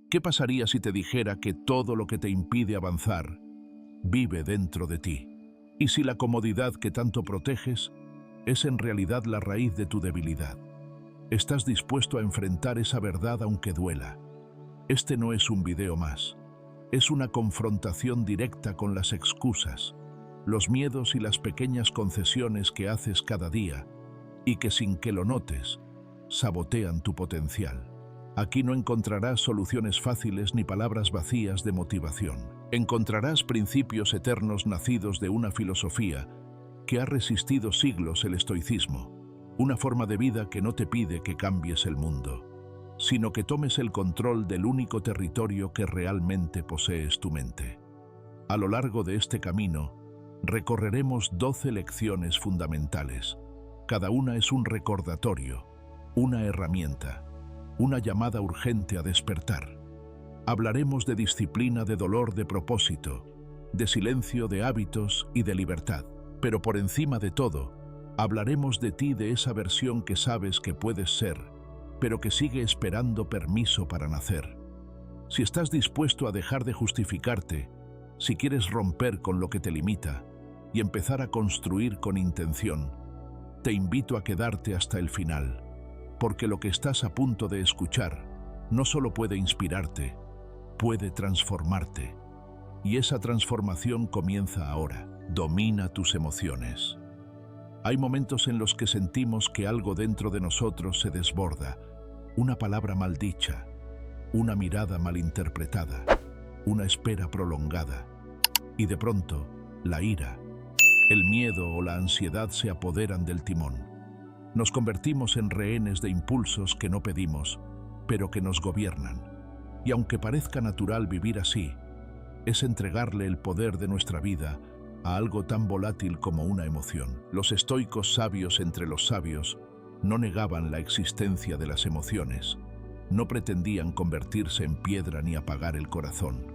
¿Qué pasaría si te dijera que todo lo que te impide avanzar vive dentro de ti? ¿Y si la comodidad que tanto proteges es en realidad la raíz de tu debilidad? ¿Estás dispuesto a enfrentar esa verdad aunque duela? Este no es un video más. Es una confrontación directa con las excusas, los miedos y las pequeñas concesiones que haces cada día y que sin que lo notes, sabotean tu potencial. Aquí no encontrarás soluciones fáciles ni palabras vacías de motivación. Encontrarás principios eternos nacidos de una filosofía que ha resistido siglos el estoicismo, una forma de vida que no te pide que cambies el mundo, sino que tomes el control del único territorio que realmente posees tu mente. A lo largo de este camino, recorreremos 12 lecciones fundamentales. Cada una es un recordatorio, una herramienta, una llamada urgente a despertar. Hablaremos de disciplina, de dolor, de propósito, de silencio, de hábitos y de libertad. Pero por encima de todo, hablaremos de ti, de esa versión que sabes que puedes ser, pero que sigue esperando permiso para nacer. Si estás dispuesto a dejar de justificarte, si quieres romper con lo que te limita y empezar a construir con intención, te invito a quedarte hasta el final, porque lo que estás a punto de escuchar no solo puede inspirarte, puede transformarte. Y esa transformación comienza ahora. Domina tus emociones. Hay momentos en los que sentimos que algo dentro de nosotros se desborda, una palabra maldicha, una mirada malinterpretada, una espera prolongada. Y de pronto, la ira, el miedo o la ansiedad se apoderan del timón. Nos convertimos en rehenes de impulsos que no pedimos, pero que nos gobiernan. Y aunque parezca natural vivir así, es entregarle el poder de nuestra vida a algo tan volátil como una emoción. Los estoicos, sabios entre los sabios, no negaban la existencia de las emociones, no pretendían convertirse en piedra ni apagar el corazón.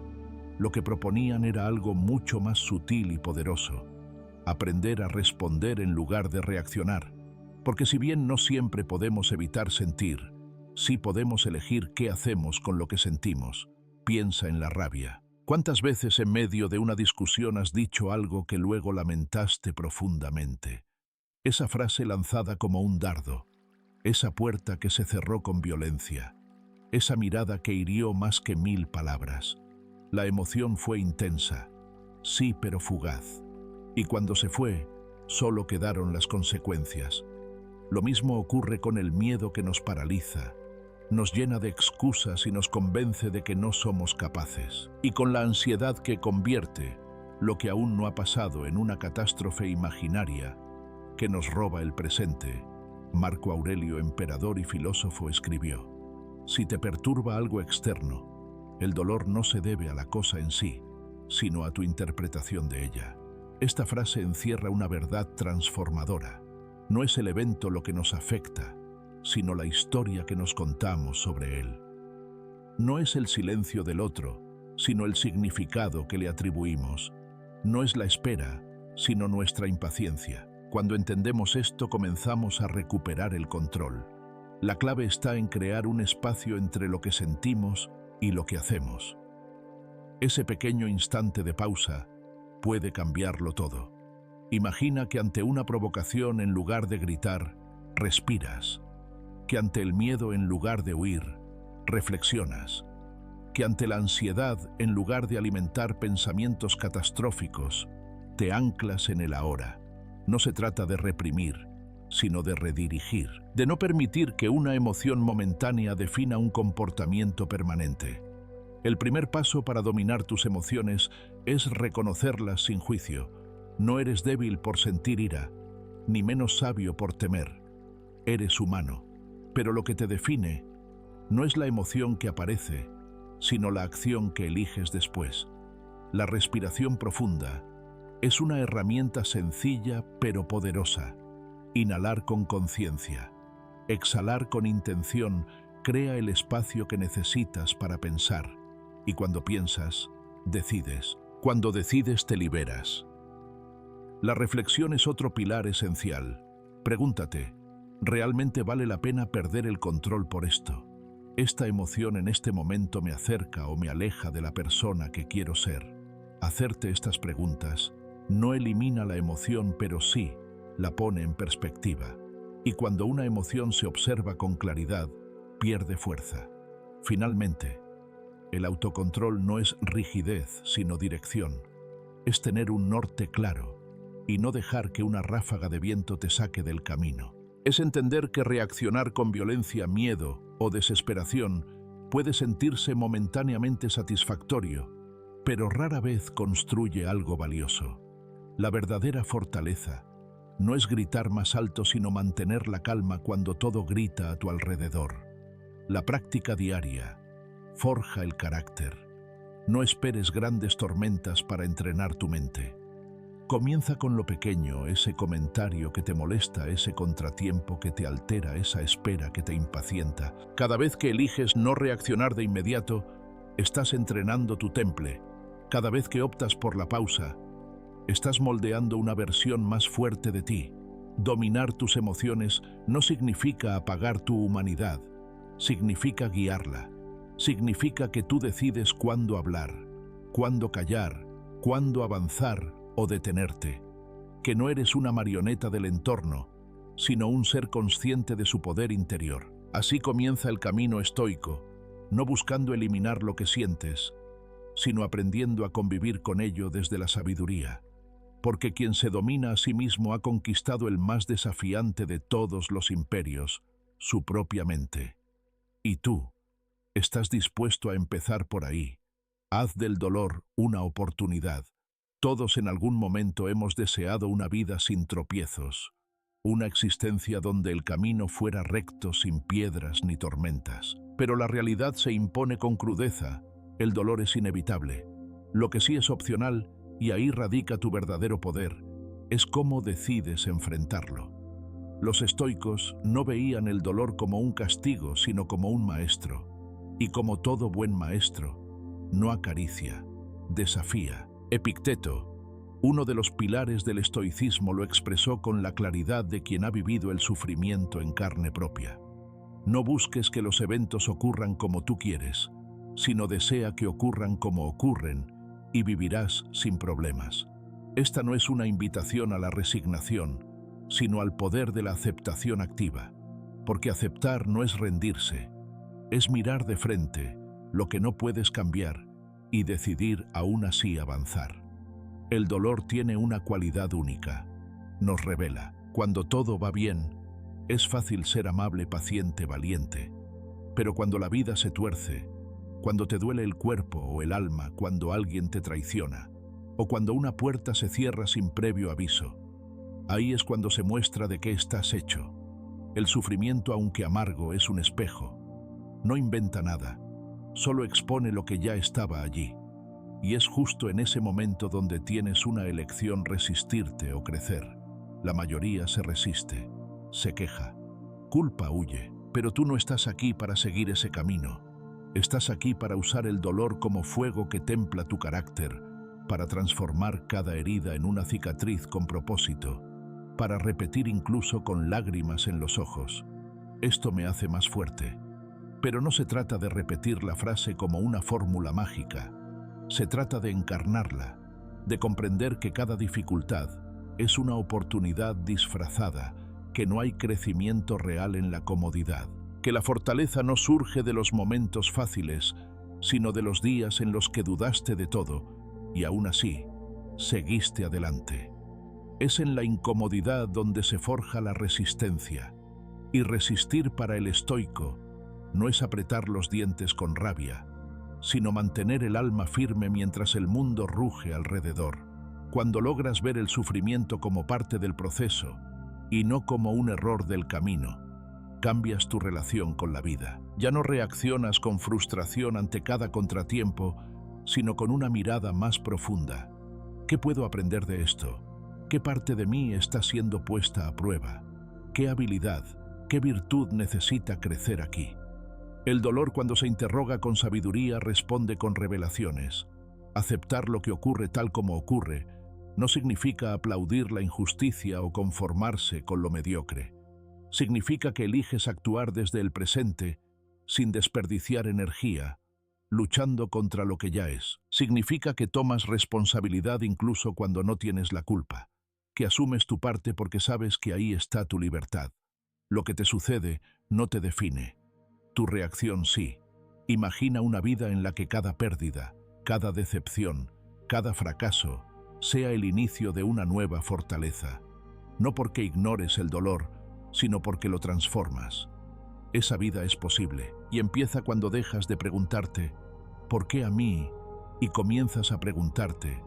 Lo que proponían era algo mucho más sutil y poderoso: aprender a responder en lugar de reaccionar. Porque si bien no siempre podemos evitar sentir, sí podemos elegir qué hacemos con lo que sentimos. Piensa en la rabia. ¿Cuántas veces en medio de una discusión has dicho algo que luego lamentaste profundamente? Esa frase lanzada como un dardo, esa puerta que se cerró con violencia, esa mirada que hirió más que 1000 palabras. La emoción fue intensa, sí, pero fugaz. Y cuando se fue, solo quedaron las consecuencias. Lo mismo ocurre con el miedo que nos paraliza, nos llena de excusas y nos convence de que no somos capaces. Y con la ansiedad que convierte lo que aún no ha pasado en una catástrofe imaginaria que nos roba el presente. Marco Aurelio, emperador y filósofo, escribió: si te perturba algo externo, el dolor no se debe a la cosa en sí, sino a tu interpretación de ella. Esta frase encierra una verdad transformadora. No es el evento lo que nos afecta, sino la historia que nos contamos sobre él. No es el silencio del otro, sino el significado que le atribuimos. No es la espera, sino nuestra impaciencia. Cuando entendemos esto, comenzamos a recuperar el control. La clave está en crear un espacio entre lo que sentimos y lo que hacemos. Ese pequeño instante de pausa puede cambiarlo todo. Imagina que ante una provocación, en lugar de gritar, respiras; que ante el miedo, en lugar de huir, reflexionas; que ante la ansiedad, en lugar de alimentar pensamientos catastróficos, te anclas en el ahora. No se trata de reprimir, sino de redirigir, de no permitir que una emoción momentánea defina un comportamiento permanente. El primer paso para dominar tus emociones es reconocerlas sin juicio. No eres débil por sentir ira, ni menos sabio por temer. Eres humano, pero lo que te define no es la emoción que aparece, sino la acción que eliges después. La respiración profunda es una herramienta sencilla pero poderosa. Inhalar con conciencia, exhalar con intención, crea el espacio que necesitas para pensar. Y cuando piensas, decides. Cuando decides, te liberas. La reflexión es otro pilar esencial. Pregúntate: ¿realmente vale la pena perder el control por esto? Esta emoción en este momento me acerca o me aleja de la persona que quiero ser. Hacerte estas preguntas no elimina la emoción, pero sí la pone en perspectiva. Y cuando una emoción se observa con claridad, pierde fuerza. Finalmente, el autocontrol no es rigidez, sino dirección. Es tener un norte claro y no dejar que una ráfaga de viento te saque del camino. Es entender que reaccionar con violencia, miedo o desesperación puede sentirse momentáneamente satisfactorio, pero rara vez construye algo valioso. La verdadera fortaleza no es gritar más alto, sino mantener la calma cuando todo grita a tu alrededor. La práctica diaria forja el carácter. No esperes grandes tormentas para entrenar tu mente. Comienza con lo pequeño, ese comentario que te molesta, ese contratiempo que te altera, esa espera que te impacienta. Cada vez que eliges no reaccionar de inmediato, estás entrenando tu temple. Cada vez que optas por la pausa, estás moldeando una versión más fuerte de ti. Dominar tus emociones no significa apagar tu humanidad, significa guiarla. Significa que tú decides cuándo hablar, cuándo callar, cuándo avanzar o detenerte. Que no eres una marioneta del entorno, sino un ser consciente de su poder interior. Así comienza el camino estoico, no buscando eliminar lo que sientes, sino aprendiendo a convivir con ello desde la sabiduría. Porque quien se domina a sí mismo ha conquistado el más desafiante de todos los imperios, su propia mente. ¿Y tú? ¿Estás dispuesto a empezar por ahí? Haz del dolor una oportunidad. Todos en algún momento hemos deseado una vida sin tropiezos, una existencia donde el camino fuera recto sin piedras ni tormentas. Pero la realidad se impone con crudeza, el dolor es inevitable. Lo que sí es opcional, y ahí radica tu verdadero poder, es cómo decides enfrentarlo. Los estoicos no veían el dolor como un castigo, sino como un maestro. Y como todo buen maestro, no acaricia, desafía. Epicteto, uno de los pilares del estoicismo, lo expresó con la claridad de quien ha vivido el sufrimiento en carne propia. No busques que los eventos ocurran como tú quieres, sino desea que ocurran como ocurren y vivirás sin problemas. Esta no es una invitación a la resignación, sino al poder de la aceptación activa, porque aceptar no es rendirse, es mirar de frente lo que no puedes cambiar y decidir aún así avanzar. El dolor tiene una cualidad única. Nos revela. Cuando todo va bien, es fácil ser amable, paciente, valiente. Pero cuando la vida se tuerce, cuando te duele el cuerpo o el alma, cuando alguien te traiciona, o cuando una puerta se cierra sin previo aviso, ahí es cuando se muestra de qué estás hecho. El sufrimiento, aunque amargo, es un espejo. No inventa nada, solo expone lo que ya estaba allí. Y es justo en ese momento donde tienes una elección: resistirte o crecer. La mayoría se resiste, se queja, culpa, huye. Pero tú no estás aquí para seguir ese camino. Estás aquí para usar el dolor como fuego que templa tu carácter, para transformar cada herida en una cicatriz con propósito, para repetir incluso con lágrimas en los ojos: esto me hace más fuerte. Pero no se trata de repetir la frase como una fórmula mágica. Se trata de encarnarla, de comprender que cada dificultad es una oportunidad disfrazada, que no hay crecimiento real en la comodidad, que la fortaleza no surge de los momentos fáciles, sino de los días en los que dudaste de todo y aún así seguiste adelante. Es en la incomodidad donde se forja la resistencia, y resistir para el estoico no es apretar los dientes con rabia, sino mantener el alma firme mientras el mundo ruge alrededor. Cuando logras ver el sufrimiento como parte del proceso y no como un error del camino, cambias tu relación con la vida. Ya no reaccionas con frustración ante cada contratiempo, sino con una mirada más profunda. ¿Qué puedo aprender de esto? ¿Qué parte de mí está siendo puesta a prueba? ¿Qué habilidad, qué virtud necesita crecer aquí? El dolor, cuando se interroga con sabiduría, responde con revelaciones. Aceptar lo que ocurre tal como ocurre no significa aplaudir la injusticia o conformarse con lo mediocre. Significa que eliges actuar desde el presente sin desperdiciar energía, luchando contra lo que ya es. Significa que tomas responsabilidad incluso cuando no tienes la culpa, que asumes tu parte porque sabes que ahí está tu libertad. Lo que te sucede no te define. Tu reacción sí. Imagina una vida en la que cada pérdida, cada decepción, cada fracaso, sea el inicio de una nueva fortaleza. No porque ignores el dolor, sino porque lo transformas. Esa vida es posible y empieza cuando dejas de preguntarte ¿por qué a mí? Y comienzas a preguntarte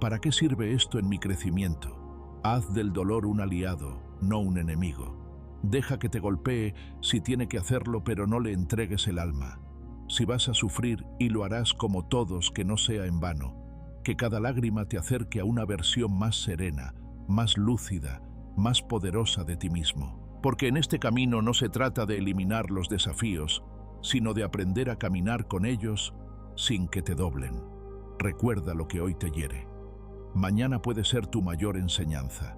¿para qué sirve esto en mi crecimiento? Haz del dolor un aliado, no un enemigo. Deja que te golpee si tiene que hacerlo, pero no le entregues el alma. Si vas a sufrir, y lo harás como todos, que no sea en vano. Que cada lágrima te acerque a una versión más serena, más lúcida, más poderosa de ti mismo. Porque en este camino no se trata de eliminar los desafíos, sino de aprender a caminar con ellos sin que te doblen. Recuerda lo que hoy te hiere. Mañana puede ser tu mayor enseñanza.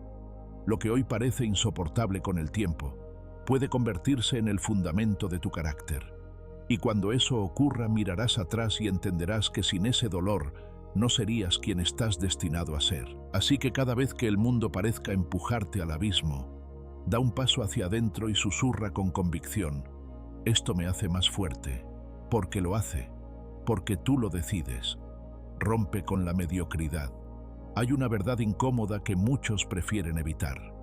Lo que hoy parece insoportable con el tiempo, puede convertirse en el fundamento de tu carácter. Y cuando eso ocurra, mirarás atrás y entenderás que sin ese dolor no serías quien estás destinado a ser. Así que cada vez que el mundo parezca empujarte al abismo, da un paso hacia adentro y susurra con convicción: esto me hace más fuerte, porque lo hace, porque tú lo decides. Rompe con la mediocridad. Hay una verdad incómoda que muchos prefieren evitar.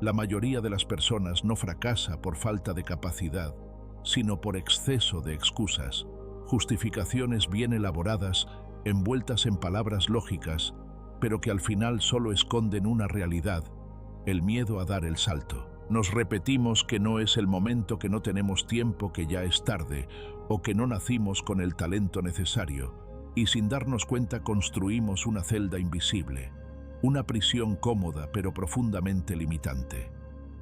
La mayoría de las personas no fracasa por falta de capacidad, sino por exceso de excusas, justificaciones bien elaboradas, envueltas en palabras lógicas, pero que al final solo esconden una realidad: el miedo a dar el salto. Nos repetimos que no es el momento, que no tenemos tiempo, que ya es tarde, o que no nacimos con el talento necesario, y sin darnos cuenta construimos una celda invisible, una prisión cómoda pero profundamente limitante.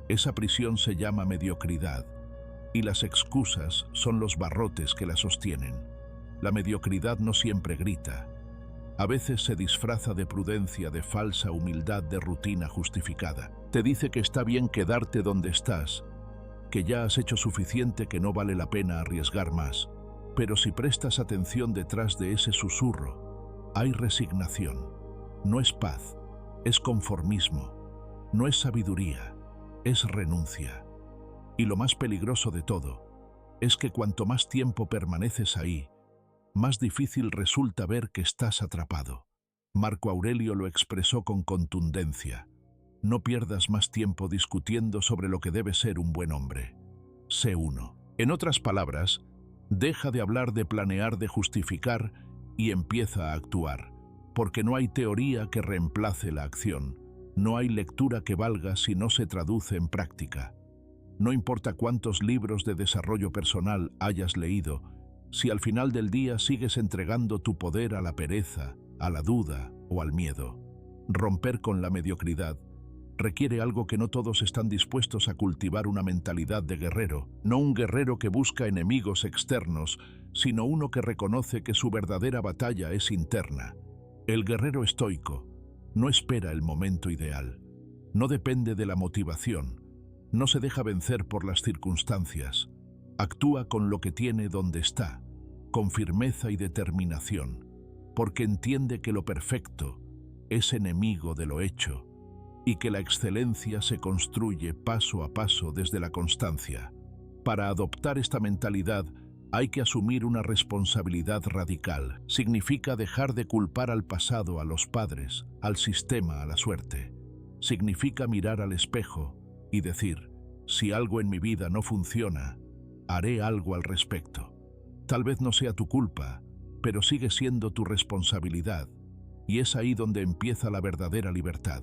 Esa prisión se llama mediocridad, y las excusas son los barrotes que la sostienen. La mediocridad no siempre grita. A veces se disfraza de prudencia, de falsa humildad, de rutina justificada. Te dice que está bien quedarte donde estás, que ya has hecho suficiente, que no vale la pena arriesgar más. Pero si prestas atención, detrás de ese susurro hay resignación. No es paz, es conformismo. No es sabiduría, es renuncia. Y lo más peligroso de todo es que cuanto más tiempo permaneces ahí, más difícil resulta ver que estás atrapado. Marco Aurelio lo expresó con contundencia: no pierdas más tiempo discutiendo sobre lo que debe ser un buen hombre. Sé uno. En otras palabras, deja de hablar, de planear, de justificar y empieza a actuar, porque no hay teoría que reemplace la acción, no hay lectura que valga si no se traduce en práctica. No importa cuántos libros de desarrollo personal hayas leído, si al final del día sigues entregando tu poder a la pereza, a la duda o al miedo. Romper con la mediocridad requiere algo que no todos están dispuestos a cultivar: una mentalidad de guerrero. No un guerrero que busca enemigos externos, sino uno que reconoce que su verdadera batalla es interna. El guerrero estoico no espera el momento ideal, no depende de la motivación, no se deja vencer por las circunstancias, actúa con lo que tiene donde está, con firmeza y determinación, porque entiende que lo perfecto es enemigo de lo hecho y que la excelencia se construye paso a paso desde la constancia. Para adoptar esta mentalidad hay que asumir una responsabilidad radical. Significa dejar de culpar al pasado, a los padres, al sistema, a la suerte. Significa mirar al espejo y decir: si algo en mi vida no funciona, haré algo al respecto. Tal vez no sea tu culpa, pero sigue siendo tu responsabilidad, y es ahí donde empieza la verdadera libertad.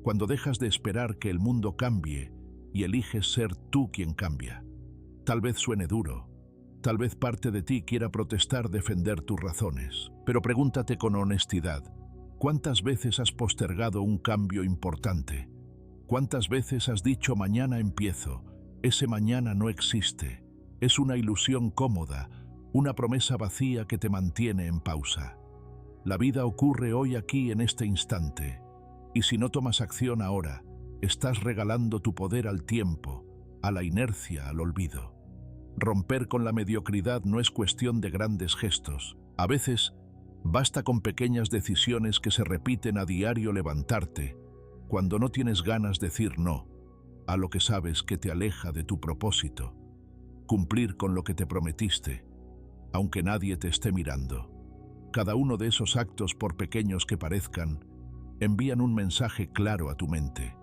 Cuando dejas de esperar que el mundo cambie y eliges ser tú quien cambia. Tal vez suene duro, tal vez parte de ti quiera protestar, defender tus razones, pero pregúntate con honestidad: ¿cuántas veces has postergado un cambio importante? ¿Cuántas veces has dicho mañana empiezo? Ese mañana no existe. Es una ilusión cómoda, una promesa vacía que te mantiene en pausa. La vida ocurre hoy, aquí, en este instante. Y si no tomas acción ahora, estás regalando tu poder al tiempo, a la inercia, al olvido. Romper con la mediocridad no es cuestión de grandes gestos. A veces, basta con pequeñas decisiones que se repiten a diario: levantarte cuando no tienes ganas, decir no a lo que sabes que te aleja de tu propósito, cumplir con lo que te prometiste, aunque nadie te esté mirando. Cada uno de esos actos, por pequeños que parezcan, envían un mensaje claro a tu mente.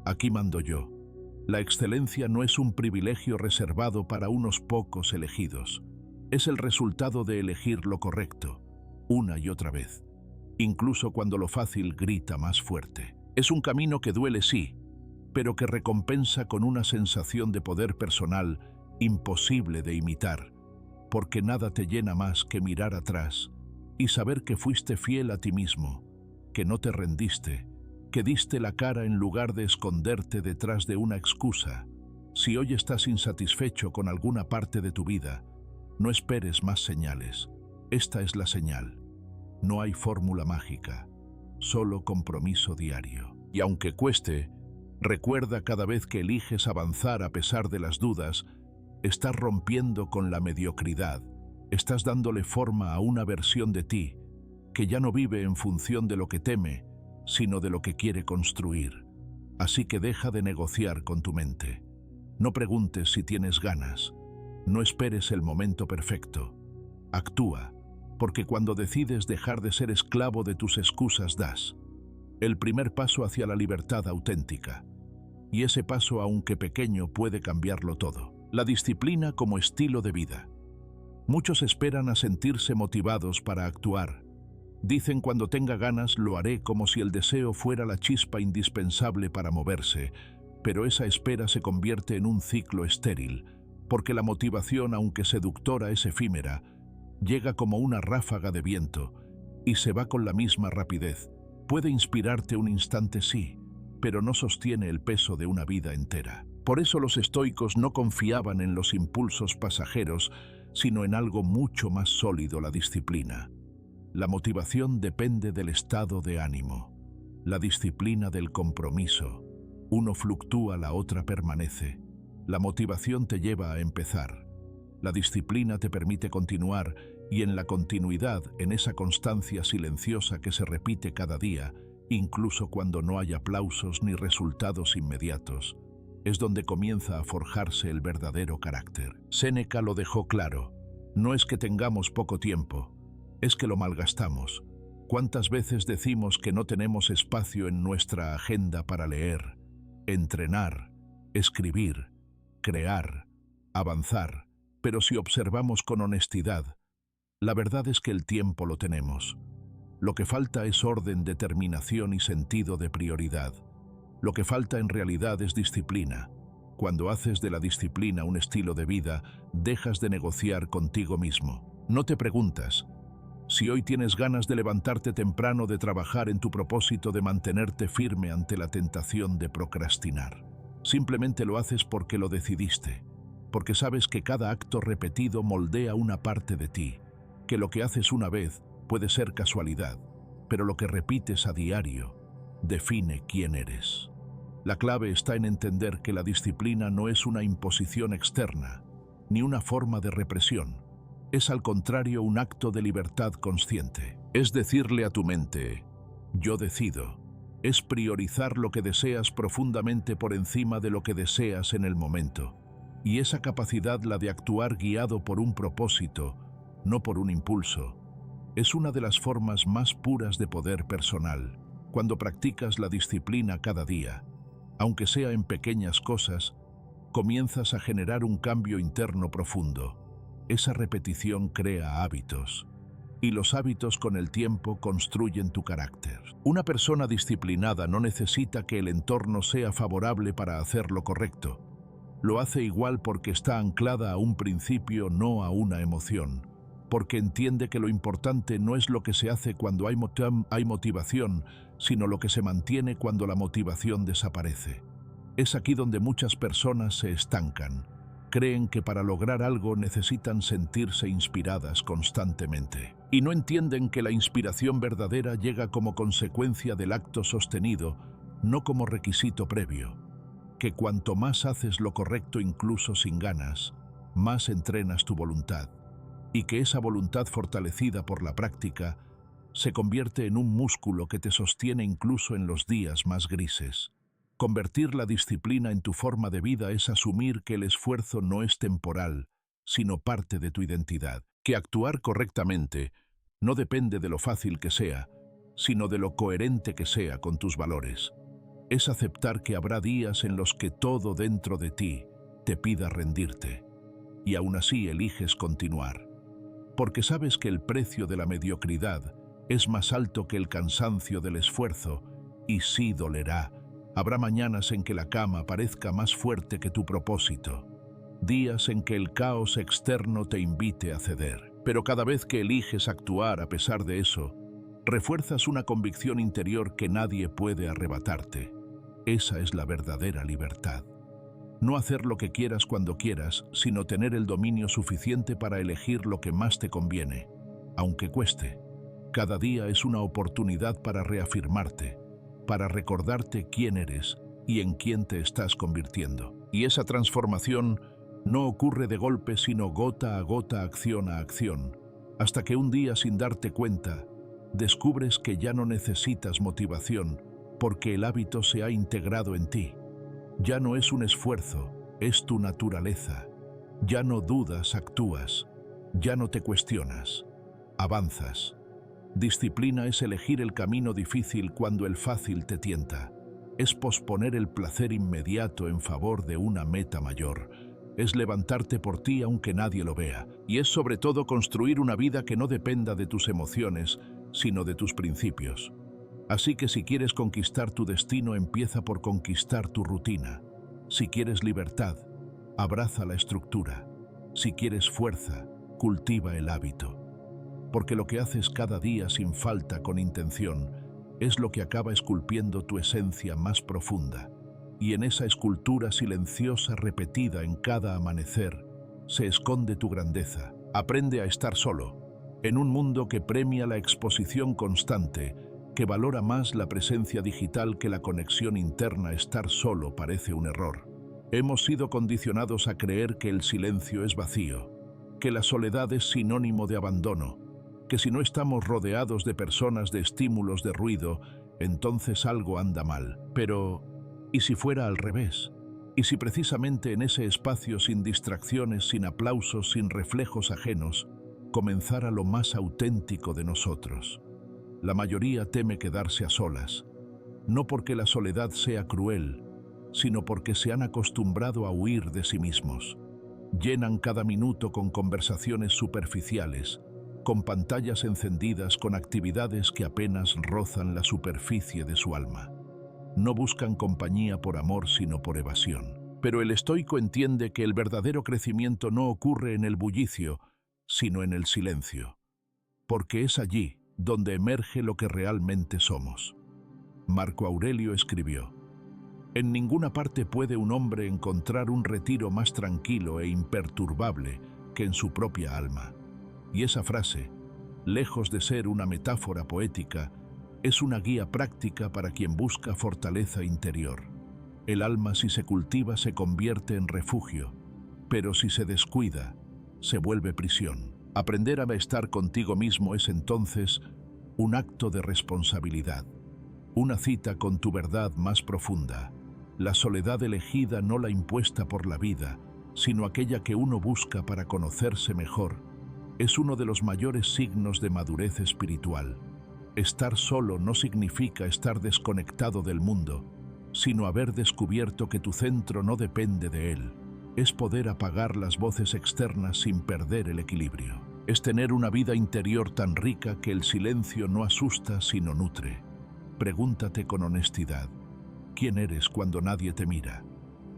Aquí mando yo. La excelencia no es un privilegio reservado para unos pocos elegidos. Es el resultado de elegir lo correcto, una y otra vez, incluso cuando lo fácil grita más fuerte. Es un camino que duele, sí, pero que recompensa con una sensación de poder personal imposible de imitar, porque nada te llena más que mirar atrás y saber que fuiste fiel a ti mismo, que no te rendiste, que diste la cara en lugar de esconderte detrás de una excusa. Si hoy estás insatisfecho con alguna parte de tu vida, no esperes más señales. Esta es la señal. No hay fórmula mágica, solo compromiso diario. Y aunque cueste, recuerda: cada vez que eliges avanzar a pesar de las dudas, estás rompiendo con la mediocridad, estás dándole forma a una versión de ti que ya no vive en función de lo que teme, sino de lo que quiere construir. Así que deja de negociar con tu mente. No preguntes si tienes ganas. No esperes el momento perfecto. Actúa, porque cuando decides dejar de ser esclavo de tus excusas, das el primer paso hacia la libertad auténtica. Y ese paso, aunque pequeño, puede cambiarlo todo. La disciplina como estilo de vida. Muchos esperan a sentirse motivados para actuar. Dicen: cuando tenga ganas lo haré, como si el deseo fuera la chispa indispensable para moverse, pero esa espera se convierte en un ciclo estéril, porque la motivación, aunque seductora, es efímera, llega como una ráfaga de viento y se va con la misma rapidez. Puede inspirarte un instante, sí, pero no sostiene el peso de una vida entera. Por eso los estoicos no confiaban en los impulsos pasajeros, sino en algo mucho más sólido: la disciplina. La motivación depende del estado de ánimo, la disciplina del compromiso. Uno fluctúa, la otra permanece. La motivación te lleva a empezar. La disciplina te permite continuar, y en la continuidad, en esa constancia silenciosa que se repite cada día, incluso cuando no hay aplausos ni resultados inmediatos, es donde comienza a forjarse el verdadero carácter. Séneca lo dejó claro: no es que tengamos poco tiempo, es que lo malgastamos. ¿Cuántas veces decimos que no tenemos espacio en nuestra agenda para leer, entrenar, escribir, crear, avanzar? Pero si observamos con honestidad, la verdad es que el tiempo lo tenemos. Lo que falta es orden, determinación y sentido de prioridad. Lo que falta en realidad es disciplina. Cuando haces de la disciplina un estilo de vida, dejas de negociar contigo mismo. No te preguntas si hoy tienes ganas de levantarte temprano, de trabajar en tu propósito, de mantenerte firme ante la tentación de procrastinar. Simplemente lo haces porque lo decidiste, porque sabes que cada acto repetido moldea una parte de ti, que lo que haces una vez puede ser casualidad, pero lo que repites a diario define quién eres. La clave está en entender que la disciplina no es una imposición externa, ni una forma de represión. Es al contrario un acto de libertad consciente. Es decirle a tu mente: yo decido. Es priorizar lo que deseas profundamente por encima de lo que deseas en el momento. Y esa capacidad, la de actuar guiado por un propósito, no por un impulso, es una de las formas más puras de poder personal. Cuando practicas la disciplina cada día, aunque sea en pequeñas cosas, comienzas a generar un cambio interno profundo. Esa repetición crea hábitos, y los hábitos con el tiempo construyen tu carácter. Una persona disciplinada no necesita que el entorno sea favorable para hacer lo correcto. Lo hace igual porque está anclada a un principio, no a una emoción. Porque entiende que lo importante no es lo que se hace cuando hay motivación, sino lo que se mantiene cuando la motivación desaparece. Es aquí donde muchas personas se estancan. Creen que para lograr algo necesitan sentirse inspiradas constantemente. Y no entienden que la inspiración verdadera llega como consecuencia del acto sostenido, no como requisito previo. Que cuanto más haces lo correcto incluso sin ganas, más entrenas tu voluntad, y que esa voluntad fortalecida por la práctica se convierte en un músculo que te sostiene incluso en los días más grises. Convertir la disciplina en tu forma de vida es asumir que el esfuerzo no es temporal, sino parte de tu identidad, que actuar correctamente no depende de lo fácil que sea, sino de lo coherente que sea con tus valores. Es aceptar que habrá días en los que todo dentro de ti te pida rendirte, y aún así eliges continuar, porque sabes que el precio de la mediocridad es más alto que el cansancio del esfuerzo, y sí dolerá. Habrá mañanas en que la cama parezca más fuerte que tu propósito, días en que el caos externo te invite a ceder. Pero cada vez que eliges actuar a pesar de eso, refuerzas una convicción interior que nadie puede arrebatarte. Esa es la verdadera libertad. No hacer lo que quieras cuando quieras, sino tener el dominio suficiente para elegir lo que más te conviene, aunque cueste. Cada día es una oportunidad para reafirmarte, para recordarte quién eres y en quién te estás convirtiendo. Y esa transformación no ocurre de golpe, sino gota a gota, acción a acción, hasta que un día, sin darte cuenta, descubres que ya no necesitas motivación, porque el hábito se ha integrado en ti. Ya no es un esfuerzo, es tu naturaleza. Ya no dudas, actúas. Ya no te cuestionas. Avanzas. Disciplina es elegir el camino difícil cuando el fácil te tienta. Es posponer el placer inmediato en favor de una meta mayor. Es levantarte por ti aunque nadie lo vea. Y es sobre todo construir una vida que no dependa de tus emociones, sino de tus principios. Así que si quieres conquistar tu destino, empieza por conquistar tu rutina. Si quieres libertad, abraza la estructura. Si quieres fuerza, cultiva el hábito. Porque lo que haces cada día sin falta, con intención, es lo que acaba esculpiendo tu esencia más profunda. Y en esa escultura silenciosa repetida en cada amanecer, se esconde tu grandeza. Aprende a estar solo, en un mundo que premia la exposición constante, que valora más la presencia digital que la conexión interna. Estar solo parece un error. Hemos sido condicionados a creer que el silencio es vacío, que la soledad es sinónimo de abandono, que si no estamos rodeados de personas, de estímulos, de ruido, entonces algo anda mal. Pero, ¿y si fuera al revés? ¿Y si precisamente en ese espacio sin distracciones, sin aplausos, sin reflejos ajenos, comenzara lo más auténtico de nosotros? La mayoría teme quedarse a solas, no porque la soledad sea cruel, sino porque se han acostumbrado a huir de sí mismos. Llenan cada minuto con conversaciones superficiales, con pantallas encendidas, con actividades que apenas rozan la superficie de su alma. No buscan compañía por amor, sino por evasión. Pero el estoico entiende que el verdadero crecimiento no ocurre en el bullicio, sino en el silencio, porque es allí donde emerge lo que realmente somos. Marco Aurelio escribió: «En ninguna parte puede un hombre encontrar un retiro más tranquilo e imperturbable que en su propia alma». Y esa frase, lejos de ser una metáfora poética, es una guía práctica para quien busca fortaleza interior. El alma, si se cultiva, se convierte en refugio, pero si se descuida, se vuelve prisión. Aprender a estar contigo mismo es entonces un acto de responsabilidad, una cita con tu verdad más profunda, la soledad elegida, no la impuesta por la vida, sino aquella que uno busca para conocerse mejor. Es uno de los mayores signos de madurez espiritual. Estar solo no significa estar desconectado del mundo, sino haber descubierto que tu centro no depende de él. Es poder apagar las voces externas sin perder el equilibrio. Es tener una vida interior tan rica que el silencio no asusta, sino nutre. Pregúntate con honestidad: ¿quién eres cuando nadie te mira?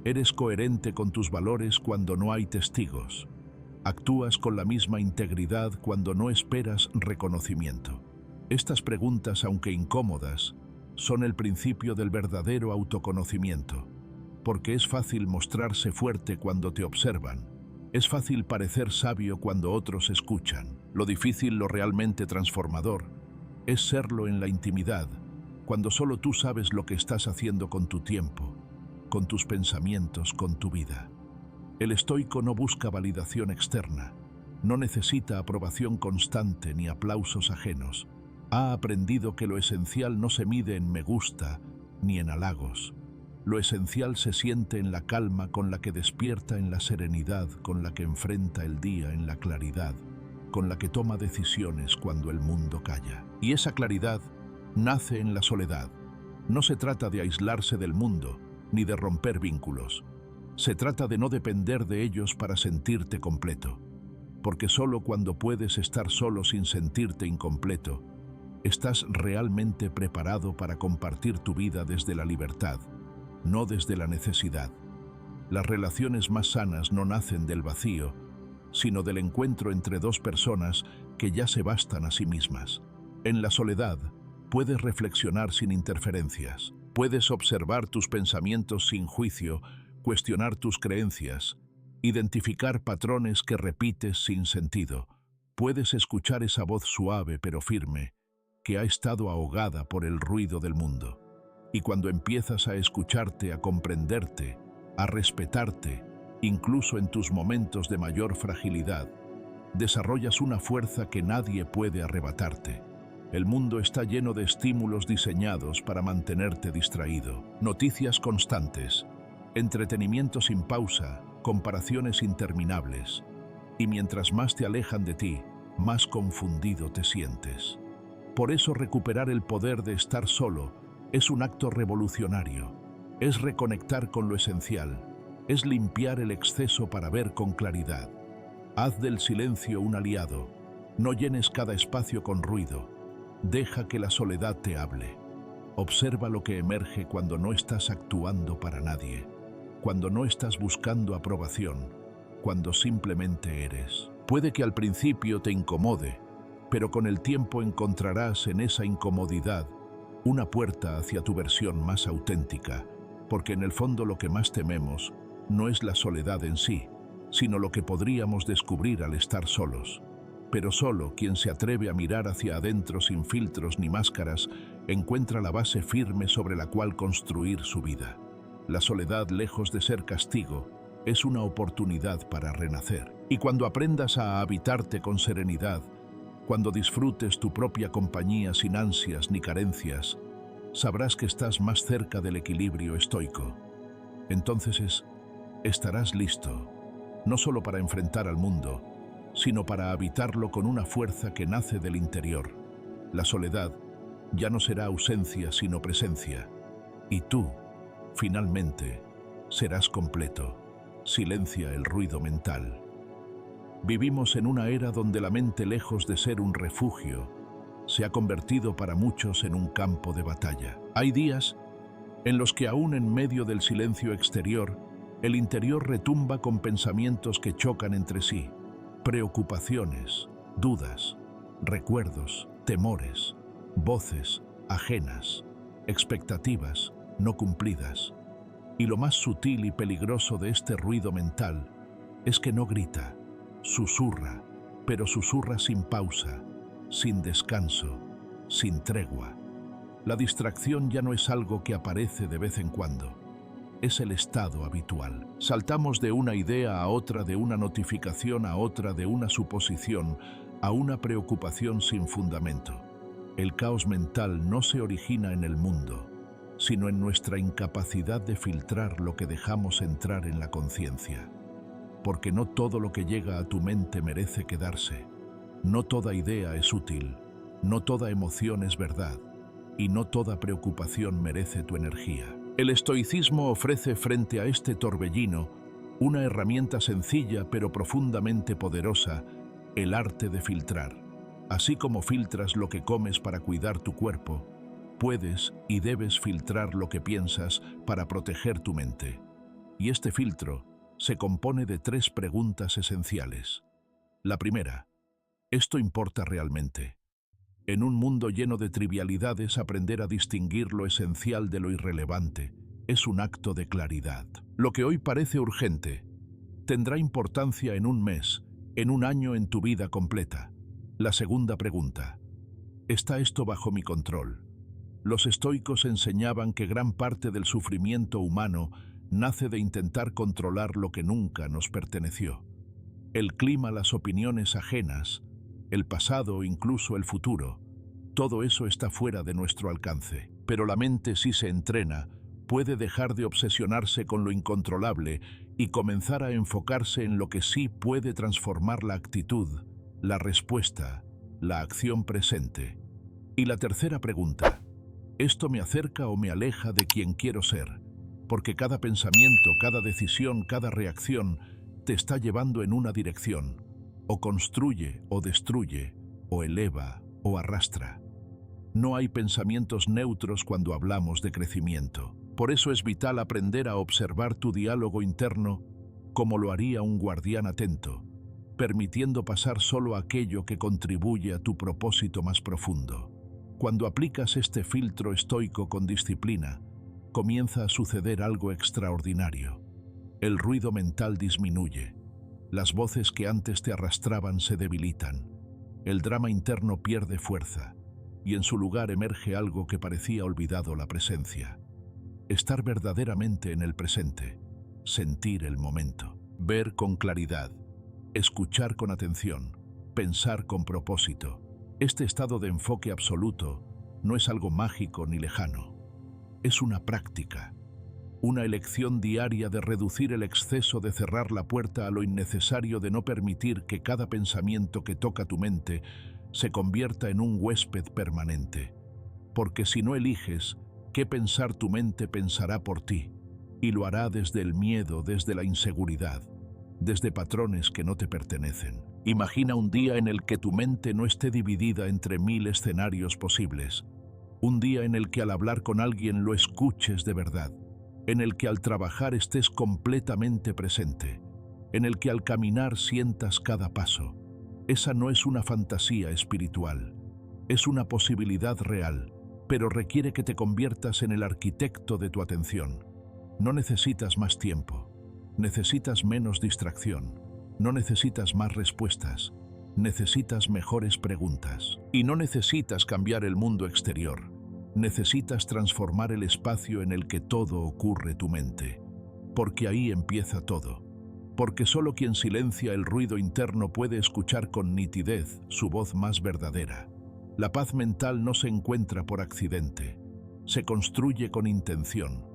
¿Eres coherente con tus valores cuando no hay testigos? ¿Actúas con la misma integridad cuando no esperas reconocimiento? Estas preguntas, aunque incómodas, son el principio del verdadero autoconocimiento, porque es fácil mostrarse fuerte cuando te observan. Es fácil parecer sabio cuando otros escuchan. Lo difícil, lo realmente transformador, es serlo en la intimidad, cuando solo tú sabes lo que estás haciendo con tu tiempo, con tus pensamientos, con tu vida. El estoico no busca validación externa, no necesita aprobación constante ni aplausos ajenos. Ha aprendido que lo esencial no se mide en me gusta ni en halagos. Lo esencial se siente en la calma con la que despierta, en la serenidad con la que enfrenta el día, en la claridad con la que toma decisiones cuando el mundo calla. Y esa claridad nace en la soledad. No se trata de aislarse del mundo, ni de romper vínculos. Se trata de no depender de ellos para sentirte completo. Porque solo cuando puedes estar solo sin sentirte incompleto, estás realmente preparado para compartir tu vida desde la libertad, no desde la necesidad. Las relaciones más sanas no nacen del vacío, sino del encuentro entre dos personas que ya se bastan a sí mismas. En la soledad, puedes reflexionar sin interferencias, puedes observar tus pensamientos sin juicio, cuestionar tus creencias, identificar patrones que repites sin sentido. Puedes escuchar esa voz suave pero firme, que ha estado ahogada por el ruido del mundo. Y cuando empiezas a escucharte, a comprenderte, a respetarte, incluso en tus momentos de mayor fragilidad, desarrollas una fuerza que nadie puede arrebatarte. El mundo está lleno de estímulos diseñados para mantenerte distraído. Noticias constantes, entretenimiento sin pausa, comparaciones interminables. Y mientras más te alejan de ti, más confundido te sientes. Por eso recuperar el poder de estar solo es un acto revolucionario. Es reconectar con lo esencial. Es limpiar el exceso para ver con claridad. Haz del silencio un aliado. No llenes cada espacio con ruido. Deja que la soledad te hable. Observa lo que emerge cuando no estás actuando para nadie, cuando no estás buscando aprobación, cuando simplemente eres. Puede que al principio te incomode, pero con el tiempo encontrarás en esa incomodidad una puerta hacia tu versión más auténtica, porque en el fondo lo que más tememos no es la soledad en sí, sino lo que podríamos descubrir al estar solos. Pero solo quien se atreve a mirar hacia adentro sin filtros ni máscaras encuentra la base firme sobre la cual construir su vida. La soledad, lejos de ser castigo, es una oportunidad para renacer. Y cuando aprendas a habitarte con serenidad, cuando disfrutes tu propia compañía sin ansias ni carencias, sabrás que estás más cerca del equilibrio estoico. Entonces estarás listo, no solo para enfrentar al mundo, sino para habitarlo con una fuerza que nace del interior. La soledad ya no será ausencia sino presencia, y tú, finalmente, serás completo. Silencia el ruido mental. Vivimos en una era donde la mente, lejos de ser un refugio, se ha convertido para muchos en un campo de batalla. Hay días en los que aún en medio del silencio exterior, el interior retumba con pensamientos que chocan entre sí, preocupaciones, dudas, recuerdos, temores, voces ajenas, expectativas no cumplidas. Y lo más sutil y peligroso de este ruido mental es que no grita, susurra, pero susurra sin pausa, sin descanso, sin tregua. La distracción ya no es algo que aparece de vez en cuando, es el estado habitual. Saltamos de una idea a otra, de una notificación a otra, de una suposición a una preocupación sin fundamento. El caos mental no se origina en el mundo, sino en nuestra incapacidad de filtrar lo que dejamos entrar en la conciencia. Porque no todo lo que llega a tu mente merece quedarse. No toda idea es útil, no toda emoción es verdad, y no toda preocupación merece tu energía. El estoicismo ofrece frente a este torbellino una herramienta sencilla pero profundamente poderosa, el arte de filtrar. Así como filtras lo que comes para cuidar tu cuerpo, puedes y debes filtrar lo que piensas para proteger tu mente. Y este filtro se compone de 3 preguntas esenciales. La primera, ¿esto importa realmente? En un mundo lleno de trivialidades, aprender a distinguir lo esencial de lo irrelevante es un acto de claridad. Lo que hoy parece urgente tendrá importancia en un mes, en un año, en tu vida completa. La segunda pregunta, ¿está esto bajo mi control? Los estoicos enseñaban que gran parte del sufrimiento humano nace de intentar controlar lo que nunca nos perteneció. El clima, las opiniones ajenas, el pasado o incluso el futuro, todo eso está fuera de nuestro alcance. Pero la mente, si se entrena, puede dejar de obsesionarse con lo incontrolable y comenzar a enfocarse en lo que sí puede transformar la actitud, la respuesta, la acción presente. Y la tercera pregunta: ¿esto me acerca o me aleja de quien quiero ser? Porque cada pensamiento, cada decisión, cada reacción te está llevando en una dirección. O construye o destruye, o eleva o arrastra. No hay pensamientos neutros cuando hablamos de crecimiento. Por eso es vital aprender a observar tu diálogo interno como lo haría un guardián atento, permitiendo pasar solo aquello que contribuye a tu propósito más profundo. Cuando aplicas este filtro estoico con disciplina, comienza a suceder algo extraordinario. El ruido mental disminuye. Las voces que antes te arrastraban se debilitan. El drama interno pierde fuerza y en su lugar emerge algo que parecía olvidado: la presencia. Estar verdaderamente en el presente, sentir el momento, ver con claridad, escuchar con atención, pensar con propósito. Este estado de enfoque absoluto no es algo mágico ni lejano. Es una práctica, una elección diaria de reducir el exceso, de cerrar la puerta a lo innecesario, de no permitir que cada pensamiento que toca tu mente se convierta en un huésped permanente. Porque si no eliges qué pensar, tu mente pensará por ti, y lo hará desde el miedo, desde la inseguridad, desde patrones que no te pertenecen. Imagina un día en el que tu mente no esté dividida entre 1000 escenarios posibles. Un día en el que al hablar con alguien lo escuches de verdad, en el que al trabajar estés completamente presente, en el que al caminar sientas cada paso. Esa no es una fantasía espiritual, es una posibilidad real, pero requiere que te conviertas en el arquitecto de tu atención. No necesitas más tiempo, necesitas menos distracción, no necesitas más respuestas, necesitas mejores preguntas. Y no necesitas cambiar el mundo exterior, necesitas transformar el espacio en el que todo ocurre, tu mente. Porque ahí empieza todo. Porque solo quien silencia el ruido interno puede escuchar con nitidez su voz más verdadera. La paz mental no se encuentra por accidente, se construye con intención,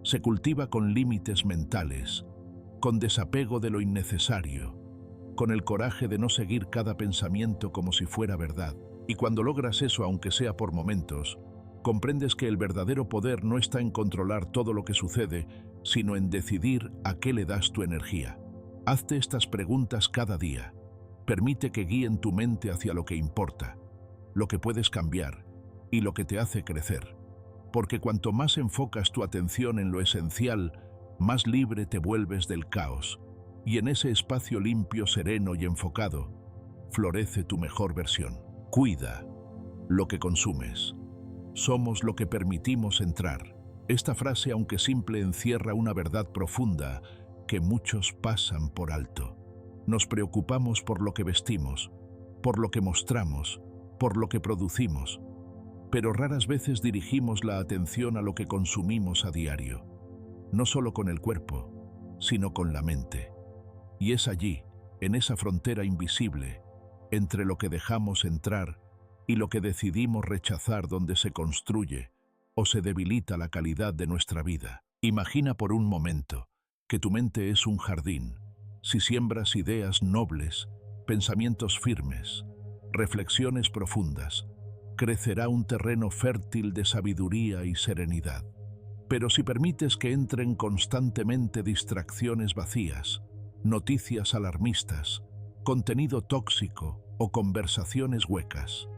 se cultiva con límites mentales, con desapego de lo innecesario, con el coraje de no seguir cada pensamiento como si fuera verdad. Y cuando logras eso, aunque sea por momentos, comprendes que el verdadero poder no está en controlar todo lo que sucede, sino en decidir a qué le das tu energía. Hazte estas preguntas cada día. Permite que guíen tu mente hacia lo que importa, lo que puedes cambiar y lo que te hace crecer. Porque cuanto más enfocas tu atención en lo esencial, más libre te vuelves del caos. Y en ese espacio limpio, sereno y enfocado, florece tu mejor versión. Cuida lo que consumes. Somos lo que permitimos entrar. Esta frase, aunque simple, encierra una verdad profunda que muchos pasan por alto. Nos preocupamos por lo que vestimos, por lo que mostramos, por lo que producimos, pero raras veces dirigimos la atención a lo que consumimos a diario, no solo con el cuerpo, sino con la mente. Y es allí, en esa frontera invisible, entre lo que dejamos entrar y lo que decidimos rechazar, donde se construye o se debilita la calidad de nuestra vida. Imagina por un momento que tu mente es un jardín. Si siembras ideas nobles, pensamientos firmes, reflexiones profundas, crecerá un terreno fértil de sabiduría y serenidad. Pero si permites que entren constantemente distracciones vacías, noticias alarmistas, contenido tóxico o conversaciones huecas,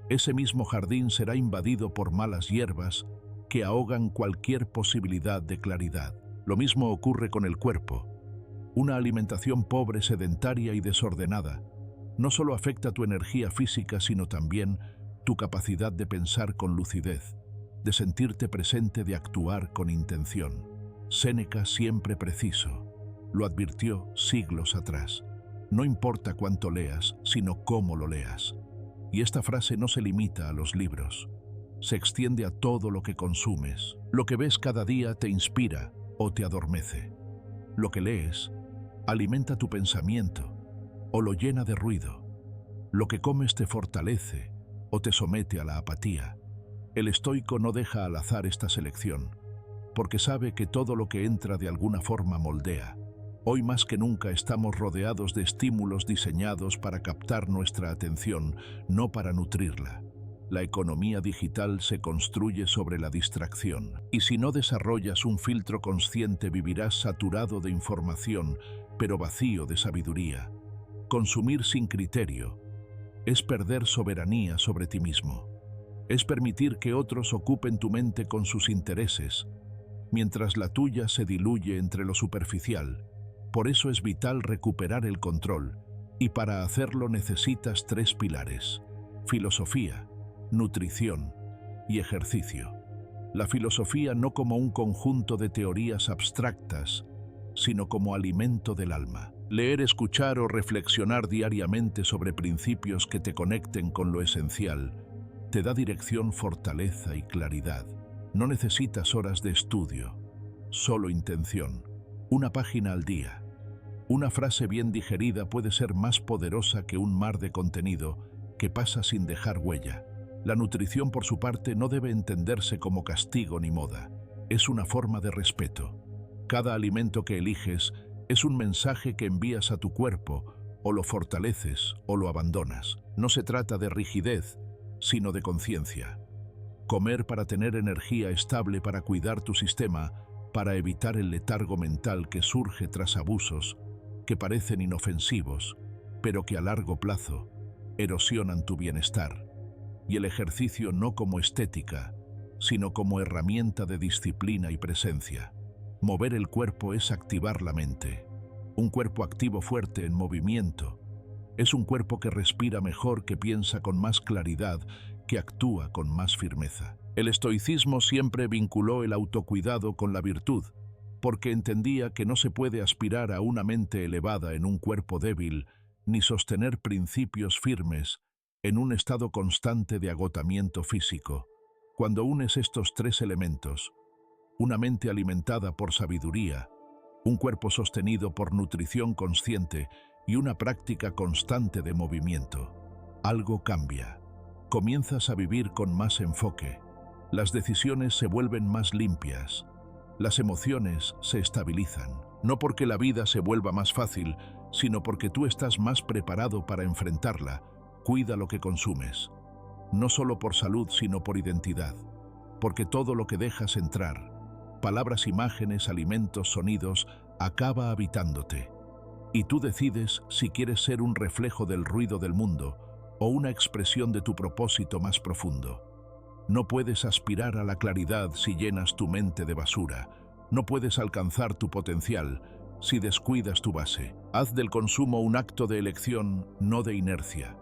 ese mismo jardín será invadido por malas hierbas que ahogan cualquier posibilidad de claridad. Lo mismo ocurre con el cuerpo. Una alimentación pobre, sedentaria y desordenada no solo afecta tu energía física, sino también tu capacidad de pensar con lucidez, de sentirte presente, de actuar con intención. Séneca, siempre preciso, lo advirtió siglos atrás. No importa cuánto leas, sino cómo lo leas. Y esta frase no se limita a los libros. Se extiende a todo lo que consumes. Lo que ves cada día te inspira o te adormece. Lo que lees alimenta tu pensamiento o lo llena de ruido. Lo que comes te fortalece o te somete a la apatía. El estoico no deja al azar esta selección, porque sabe que todo lo que entra de alguna forma moldea. Hoy más que nunca estamos rodeados de estímulos diseñados para captar nuestra atención, no para nutrirla. La economía digital se construye sobre la distracción, y si no desarrollas un filtro consciente vivirás saturado de información, pero vacío de sabiduría. Consumir sin criterio es perder soberanía sobre ti mismo. Es permitir que otros ocupen tu mente con sus intereses, mientras la tuya se diluye entre lo superficial. Por eso es vital recuperar el control, y para hacerlo necesitas 3 pilares: filosofía, nutrición y ejercicio. La filosofía no como un conjunto de teorías abstractas, sino como alimento del alma. Leer, escuchar o reflexionar diariamente sobre principios que te conecten con lo esencial te da dirección, fortaleza y claridad. No necesitas horas de estudio, solo intención. Una página al día. Una frase bien digerida puede ser más poderosa que un mar de contenido que pasa sin dejar huella. La nutrición, por su parte, no debe entenderse como castigo ni moda. Es una forma de respeto. Cada alimento que eliges es un mensaje que envías a tu cuerpo, o lo fortaleces o lo abandonas. No se trata de rigidez, sino de conciencia. Comer para tener energía estable, para cuidar tu sistema, para evitar el letargo mental que surge tras abusos que parecen inofensivos, pero que a largo plazo erosionan tu bienestar. Y el ejercicio no como estética, sino como herramienta de disciplina y presencia. Mover el cuerpo es activar la mente. Un cuerpo activo, fuerte, en movimiento, es un cuerpo que respira mejor, que piensa con más claridad, que actúa con más firmeza. El estoicismo siempre vinculó el autocuidado con la virtud, porque entendía que no se puede aspirar a una mente elevada en un cuerpo débil, ni sostener principios firmes en un estado constante de agotamiento físico. Cuando unes estos 3 elementos, una mente alimentada por sabiduría, un cuerpo sostenido por nutrición consciente y una práctica constante de movimiento, algo cambia. Comienzas a vivir con más enfoque. Las decisiones se vuelven más limpias. Las emociones se estabilizan. No porque la vida se vuelva más fácil, sino porque tú estás más preparado para enfrentarla. Cuida lo que consumes. No solo por salud, sino por identidad. Porque todo lo que dejas entrar, palabras, imágenes, alimentos, sonidos, acaba habitándote. Y tú decides si quieres ser un reflejo del ruido del mundo o una expresión de tu propósito más profundo. No puedes aspirar a la claridad si llenas tu mente de basura. No puedes alcanzar tu potencial si descuidas tu base. Haz del consumo un acto de elección, no de inercia.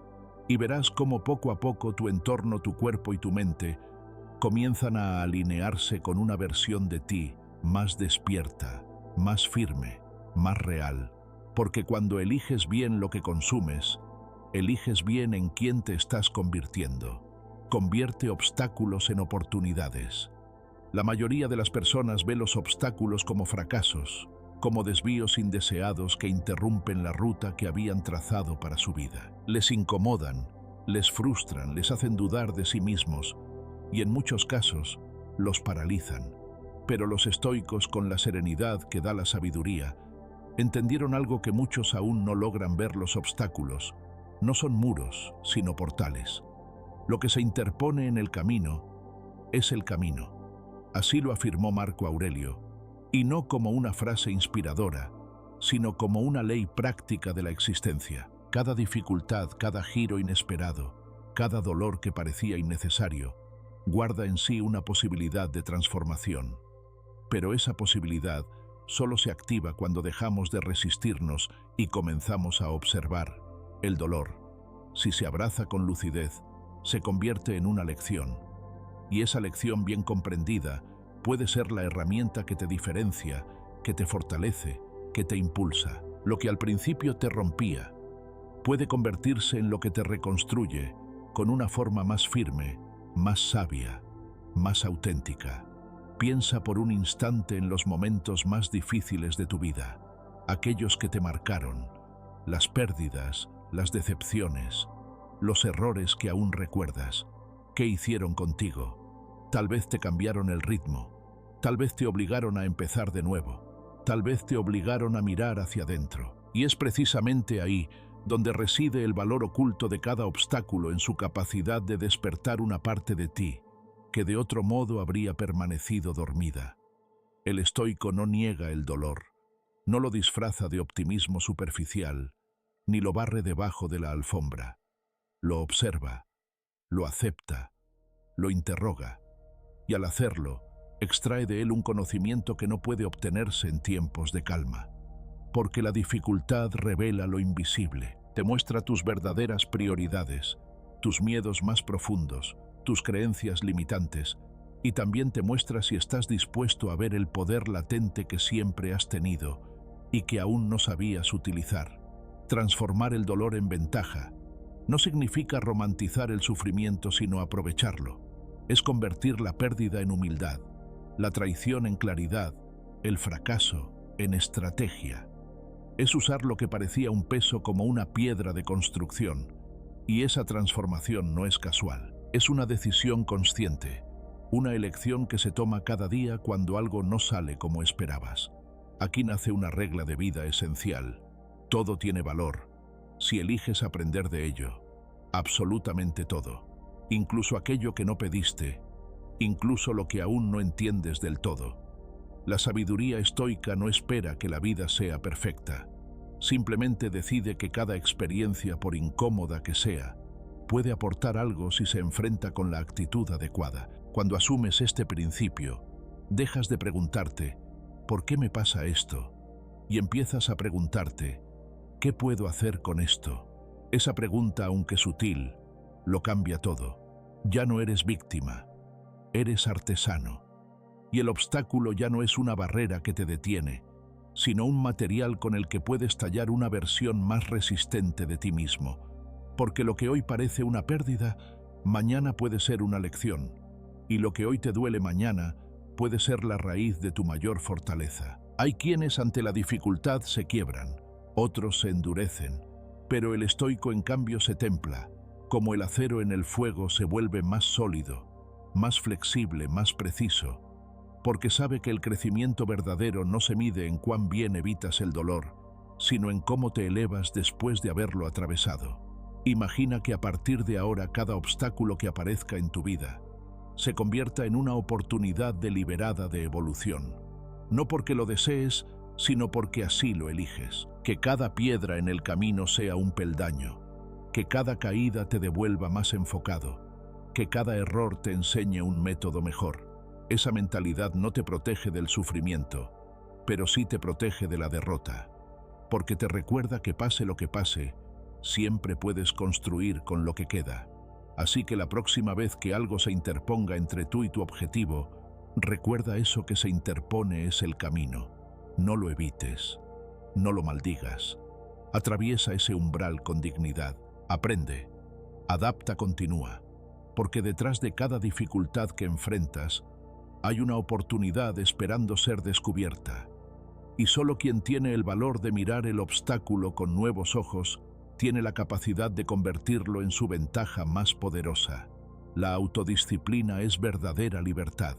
Y verás cómo poco a poco tu entorno, tu cuerpo y tu mente comienzan a alinearse con una versión de ti más despierta, más firme, más real. Porque cuando eliges bien lo que consumes, eliges bien en quién te estás convirtiendo. Convierte obstáculos en oportunidades. La mayoría de las personas ve los obstáculos como fracasos, como desvíos indeseados que interrumpen la ruta que habían trazado para su vida. Les incomodan, les frustran, les hacen dudar de sí mismos y en muchos casos los paralizan. Pero los estoicos, con la serenidad que da la sabiduría, entendieron algo que muchos aún no logran ver: los obstáculos no son muros, sino portales. Lo que se interpone en el camino es el camino. Así lo afirmó Marco Aurelio, y no como una frase inspiradora, sino como una ley práctica de la existencia. Cada dificultad, cada giro inesperado, cada dolor que parecía innecesario, guarda en sí una posibilidad de transformación. Pero esa posibilidad solo se activa cuando dejamos de resistirnos y comenzamos a observar. El dolor, si se abraza con lucidez, se convierte en una lección. Y esa lección bien comprendida puede ser la herramienta que te diferencia, que te fortalece, que te impulsa. Lo que al principio te rompía puede convertirse en lo que te reconstruye con una forma más firme, más sabia, más auténtica. Piensa por un instante en los momentos más difíciles de tu vida, aquellos que te marcaron, las pérdidas, las decepciones, los errores que aún recuerdas. ¿Qué hicieron contigo? Tal vez te cambiaron el ritmo, tal vez te obligaron a empezar de nuevo, tal vez te obligaron a mirar hacia adentro. Y es precisamente ahí donde reside el valor oculto de cada obstáculo en su capacidad de despertar una parte de ti que de otro modo habría permanecido dormida. El estoico no niega el dolor, no lo disfraza de optimismo superficial, ni lo barre debajo de la alfombra. Lo observa, lo acepta, lo interroga, y al hacerlo, extrae de él un conocimiento que no puede obtenerse en tiempos de calma. Porque la dificultad revela lo invisible, te muestra tus verdaderas prioridades, tus miedos más profundos, tus creencias limitantes, y también te muestra si estás dispuesto a ver el poder latente que siempre has tenido y que aún no sabías utilizar. Transformar el dolor en ventaja no significa romantizar el sufrimiento, sino aprovecharlo. Es convertir la pérdida en humildad, la traición en claridad, el fracaso en estrategia. Es usar lo que parecía un peso como una piedra de construcción, y esa transformación no es casual. Es una decisión consciente, una elección que se toma cada día cuando algo no sale como esperabas. Aquí nace una regla de vida esencial. Todo tiene valor, si eliges aprender de ello. Absolutamente todo, incluso aquello que no pediste, incluso lo que aún no entiendes del todo. La sabiduría estoica no espera que la vida sea perfecta. Simplemente decide que cada experiencia, por incómoda que sea, puede aportar algo si se enfrenta con la actitud adecuada. Cuando asumes este principio, dejas de preguntarte, ¿por qué me pasa esto? Y empiezas a preguntarte, ¿qué puedo hacer con esto? Esa pregunta, aunque sutil, lo cambia todo. Ya no eres víctima, eres artesano. Y el obstáculo ya no es una barrera que te detiene, sino un material con el que puedes tallar una versión más resistente de ti mismo. Porque lo que hoy parece una pérdida, mañana puede ser una lección, y lo que hoy te duele mañana puede ser la raíz de tu mayor fortaleza. Hay quienes ante la dificultad se quiebran, otros se endurecen, pero el estoico en cambio se templa, como el acero en el fuego se vuelve más sólido, más flexible, más preciso, porque sabe que el crecimiento verdadero no se mide en cuán bien evitas el dolor, sino en cómo te elevas después de haberlo atravesado. Imagina que a partir de ahora cada obstáculo que aparezca en tu vida se convierta en una oportunidad deliberada de evolución. No porque lo desees, sino porque así lo eliges. Que cada piedra en el camino sea un peldaño, que cada caída te devuelva más enfocado, que cada error te enseñe un método mejor. Esa mentalidad no te protege del sufrimiento, pero sí te protege de la derrota, porque te recuerda que pase lo que pase, siempre puedes construir con lo que queda. Así que la próxima vez que algo se interponga entre tú y tu objetivo, recuerda eso que se interpone es el camino. No lo evites, no lo maldigas. Atraviesa ese umbral con dignidad. Aprende, adapta, continúa. Porque detrás de cada dificultad que enfrentas, hay una oportunidad esperando ser descubierta. Y solo quien tiene el valor de mirar el obstáculo con nuevos ojos, tiene la capacidad de convertirlo en su ventaja más poderosa. La autodisciplina es verdadera libertad.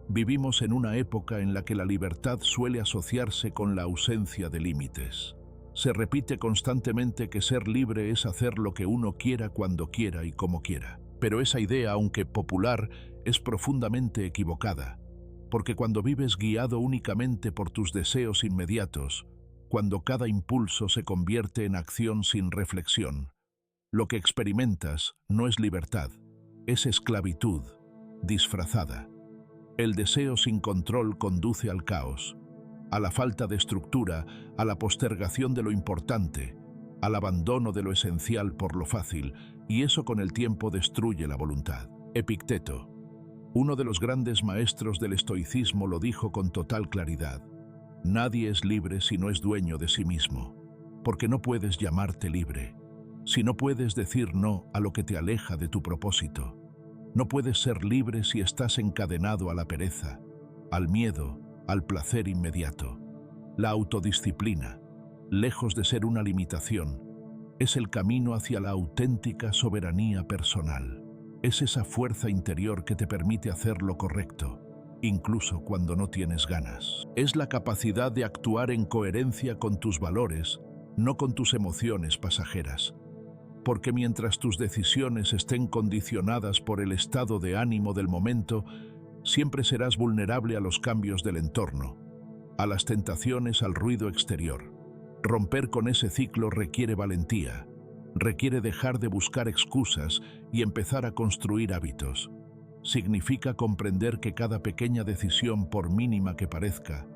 Vivimos en una época en la que la libertad suele asociarse con la ausencia de límites. Se repite constantemente que ser libre es hacer lo que uno quiera cuando quiera y como quiera. Pero esa idea, aunque popular, es profundamente equivocada, porque cuando vives guiado únicamente por tus deseos inmediatos, cuando cada impulso se convierte en acción sin reflexión, lo que experimentas no es libertad, es esclavitud disfrazada. El deseo sin control conduce al caos, a la falta de estructura, a la postergación de lo importante, al abandono de lo esencial por lo fácil, y eso con el tiempo destruye la voluntad. Epicteto, uno de los grandes maestros del estoicismo, lo dijo con total claridad: nadie es libre si no es dueño de sí mismo, porque no puedes llamarte libre si no puedes decir no a lo que te aleja de tu propósito. No puedes ser libre si estás encadenado a la pereza, al miedo, al placer inmediato. La autodisciplina, lejos de ser una limitación, es el camino hacia la auténtica soberanía personal. Es esa fuerza interior que te permite hacer lo correcto, incluso cuando no tienes ganas. Es la capacidad de actuar en coherencia con tus valores, no con tus emociones pasajeras. Porque mientras tus decisiones estén condicionadas por el estado de ánimo del momento, siempre serás vulnerable a los cambios del entorno, a las tentaciones, al ruido exterior. Romper con ese ciclo requiere valentía, requiere dejar de buscar excusas y empezar a construir hábitos. Significa comprender que cada pequeña decisión, por mínima que parezca,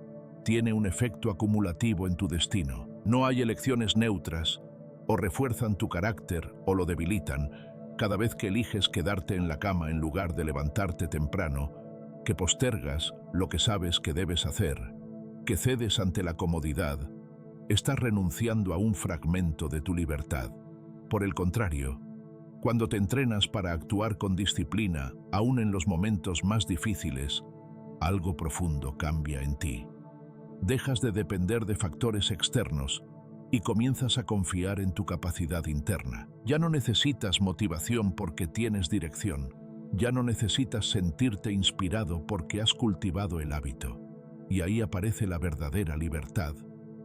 tiene un efecto acumulativo en tu destino. No hay elecciones neutras, o refuerzan tu carácter o lo debilitan cada vez que eliges quedarte en la cama en lugar de levantarte temprano, que postergas lo que sabes que debes hacer, que cedes ante la comodidad. Estás renunciando a un fragmento de tu libertad. Por el contrario, cuando te entrenas para actuar con disciplina, aún en los momentos más difíciles, algo profundo cambia en ti. Dejas de depender de factores externos y comienzas a confiar en tu capacidad interna. Ya no necesitas motivación porque tienes dirección. Ya no necesitas sentirte inspirado porque has cultivado el hábito. Y ahí aparece la verdadera libertad,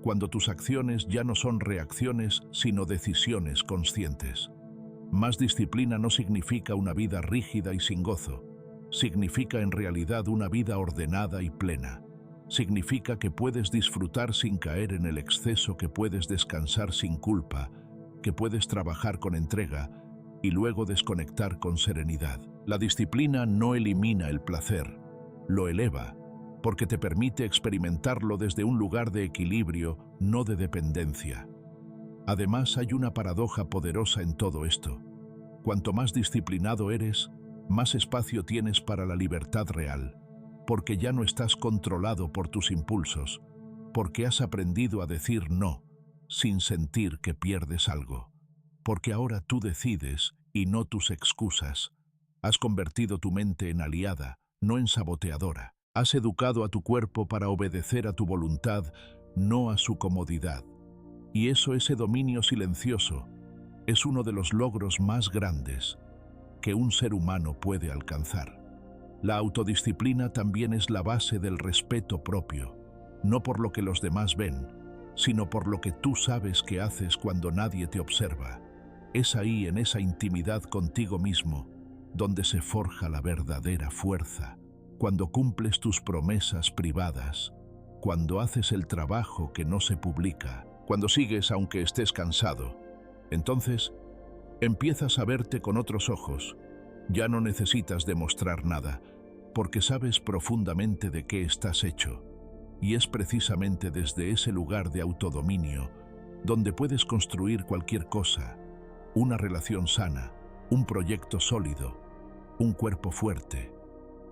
cuando tus acciones ya no son reacciones, sino decisiones conscientes. Más disciplina no significa una vida rígida y sin gozo. Significa en realidad una vida ordenada y plena. Significa que puedes disfrutar sin caer en el exceso, que puedes descansar sin culpa, que puedes trabajar con entrega y luego desconectar con serenidad. La disciplina no elimina el placer, lo eleva, porque te permite experimentarlo desde un lugar de equilibrio, no de dependencia. Además, hay una paradoja poderosa en todo esto. Cuanto más disciplinado eres, más espacio tienes para la libertad real, porque ya no estás controlado por tus impulsos, porque has aprendido a decir no, sin sentir que pierdes algo, porque ahora tú decides y no tus excusas. Has convertido tu mente en aliada, no en saboteadora. Has educado a tu cuerpo para obedecer a tu voluntad, no a su comodidad. Y ese dominio silencioso es uno de los logros más grandes que un ser humano puede alcanzar. La autodisciplina también es la base del respeto propio, no por lo que los demás ven, sino por lo que tú sabes que haces cuando nadie te observa. Es ahí, en esa intimidad contigo mismo, donde se forja la verdadera fuerza. Cuando cumples tus promesas privadas, cuando haces el trabajo que no se publica, cuando sigues aunque estés cansado, entonces empiezas a verte con otros ojos. Ya no necesitas demostrar nada, porque sabes profundamente de qué estás hecho. Y es precisamente desde ese lugar de autodominio donde puedes construir cualquier cosa: una relación sana, un proyecto sólido, un cuerpo fuerte,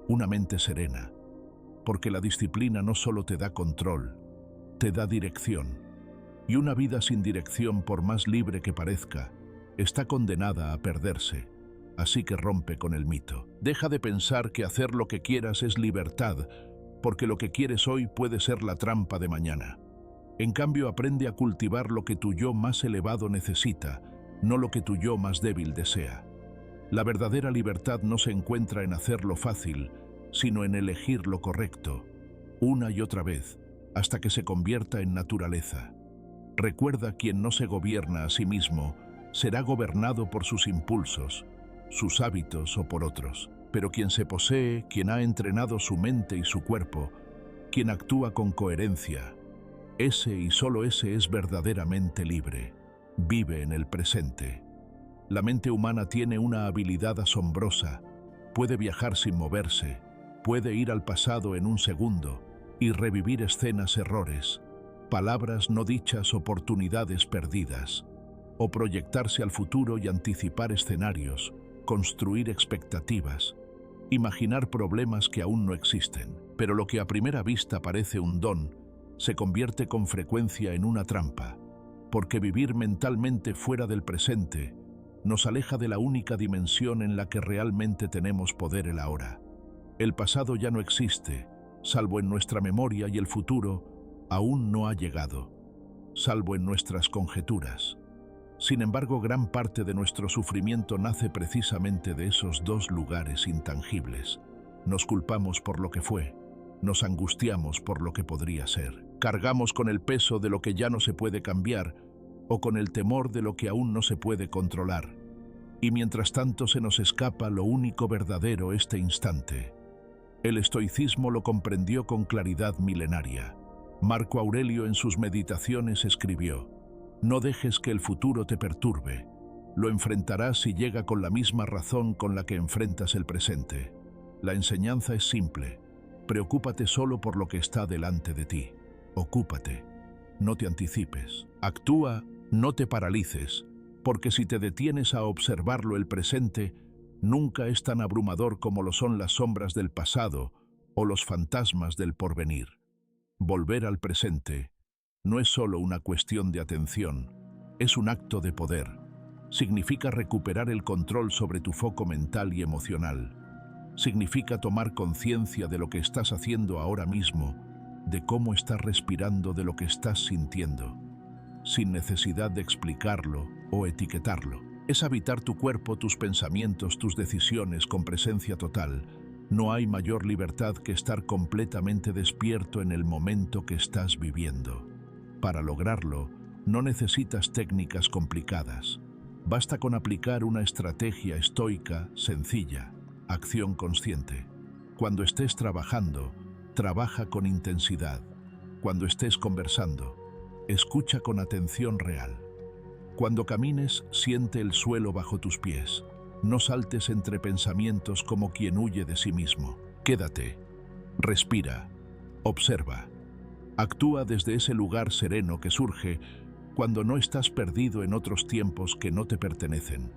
una mente serena. Porque la disciplina no solo te da control, te da dirección. Y una vida sin dirección, por más libre que parezca, está condenada a perderse. Así que rompe con el mito. Deja de pensar que hacer lo que quieras es libertad, porque lo que quieres hoy puede ser la trampa de mañana. En cambio, aprende a cultivar lo que tu yo más elevado necesita, no lo que tu yo más débil desea. La verdadera libertad no se encuentra en hacerlo fácil, sino en elegir lo correcto, una y otra vez, hasta que se convierta en naturaleza. Recuerda, quien no se gobierna a sí mismo será gobernado por sus impulsos, sus hábitos o por otros. Pero quien se posee, quien ha entrenado su mente y su cuerpo, quien actúa con coherencia, ese y solo ese es verdaderamente libre. Vive en el presente. La mente humana tiene una habilidad asombrosa. Puede viajar sin moverse, puede ir al pasado en un segundo y revivir escenas, errores, palabras no dichas, oportunidades perdidas, o proyectarse al futuro y anticipar escenarios, construir expectativas, imaginar problemas que aún no existen. Pero lo que a primera vista parece un don, se convierte con frecuencia en una trampa, porque vivir mentalmente fuera del presente nos aleja de la única dimensión en la que realmente tenemos poder: el ahora. El pasado ya no existe, salvo en nuestra memoria, y el futuro aún no ha llegado, salvo en nuestras conjeturas. Sin embargo, gran parte de nuestro sufrimiento nace precisamente de esos dos lugares intangibles. Nos culpamos por lo que fue, nos angustiamos por lo que podría ser, cargamos con el peso de lo que ya no se puede cambiar o con el temor de lo que aún no se puede controlar. Y mientras tanto se nos escapa lo único verdadero este instante. El estoicismo lo comprendió con claridad milenaria. Marco Aurelio en sus meditaciones escribió: no dejes que el futuro te perturbe. Lo enfrentarás si llega con la misma razón con la que enfrentas el presente. La enseñanza es simple. Preocúpate solo por lo que está delante de ti. Ocúpate. No te anticipes. Actúa, no te paralices, porque si te detienes a observarlo el presente, nunca es tan abrumador como lo son las sombras del pasado o los fantasmas del porvenir. Volver al presente no es solo una cuestión de atención, es un acto de poder. Significa recuperar el control sobre tu foco mental y emocional. Significa tomar conciencia de lo que estás haciendo ahora mismo, de cómo estás respirando, de lo que estás sintiendo, sin necesidad de explicarlo o etiquetarlo. Es habitar tu cuerpo, tus pensamientos, tus decisiones con presencia total. No hay mayor libertad que estar completamente despierto en el momento que estás viviendo. Para lograrlo, no necesitas técnicas complicadas. Basta con aplicar una estrategia estoica, sencilla: acción consciente. Cuando estés trabajando, trabaja con intensidad. Cuando estés conversando, escucha con atención real. Cuando camines, siente el suelo bajo tus pies. No saltes entre pensamientos como quien huye de sí mismo. Quédate, respira, observa. Actúa desde ese lugar sereno que surge cuando no estás perdido en otros tiempos que no te pertenecen.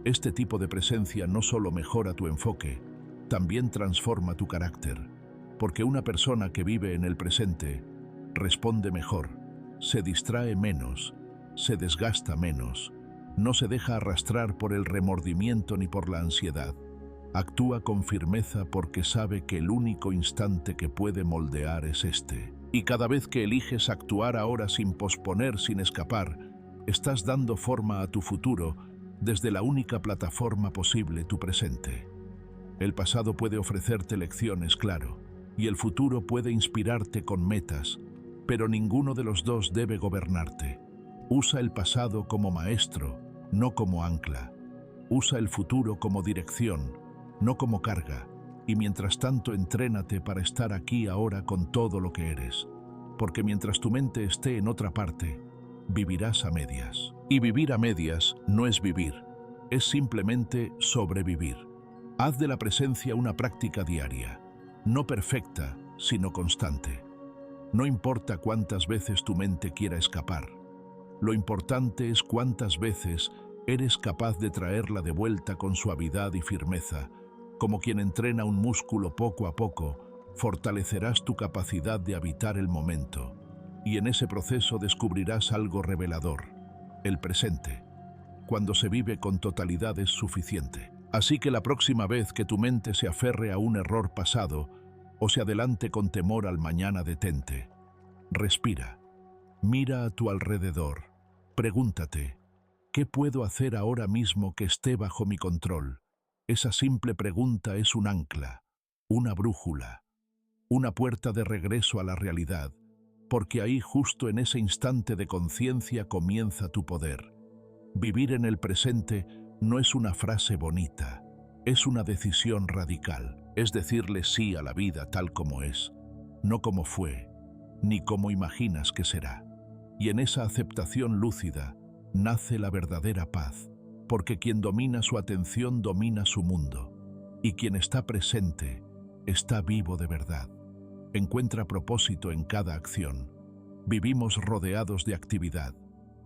Este tipo de presencia no solo mejora tu enfoque, también transforma tu carácter, porque una persona que vive en el presente responde mejor, se distrae menos, se desgasta menos, no se deja arrastrar por el remordimiento ni por la ansiedad. Actúa con firmeza porque sabe que el único instante que puede moldear es este. Y cada vez que eliges actuar ahora sin posponer, sin escapar, estás dando forma a tu futuro desde la única plataforma posible, tu presente. El pasado puede ofrecerte lecciones, claro, y el futuro puede inspirarte con metas, pero ninguno de los dos debe gobernarte. Usa el pasado como maestro, no como ancla. Usa el futuro como dirección, no como carga. Y mientras tanto, entrénate para estar aquí ahora con todo lo que eres. Porque mientras tu mente esté en otra parte, vivirás a medias. Y vivir a medias no es vivir, es simplemente sobrevivir. Haz de la presencia una práctica diaria, no perfecta, sino constante. No importa cuántas veces tu mente quiera escapar. Lo importante es cuántas veces eres capaz de traerla de vuelta con suavidad y firmeza. Como quien entrena un músculo poco a poco, fortalecerás tu capacidad de habitar el momento. Y en ese proceso descubrirás algo revelador: el presente. Cuando se vive con totalidad es suficiente. Así que la próxima vez que tu mente se aferre a un error pasado o se adelante con temor al mañana, detente. Respira. Mira a tu alrededor. Pregúntate: ¿qué puedo hacer ahora mismo que esté bajo mi control? Esa simple pregunta es un ancla, una brújula, una puerta de regreso a la realidad, porque ahí, justo en ese instante de conciencia, comienza tu poder. Vivir en el presente no es una frase bonita, es una decisión radical. Es decirle sí a la vida tal como es, no como fue, ni como imaginas que será. Y en esa aceptación lúcida nace la verdadera paz, porque quien domina su atención domina su mundo, y quien está presente está vivo de verdad. Encuentra propósito en cada acción. Vivimos rodeados de actividad,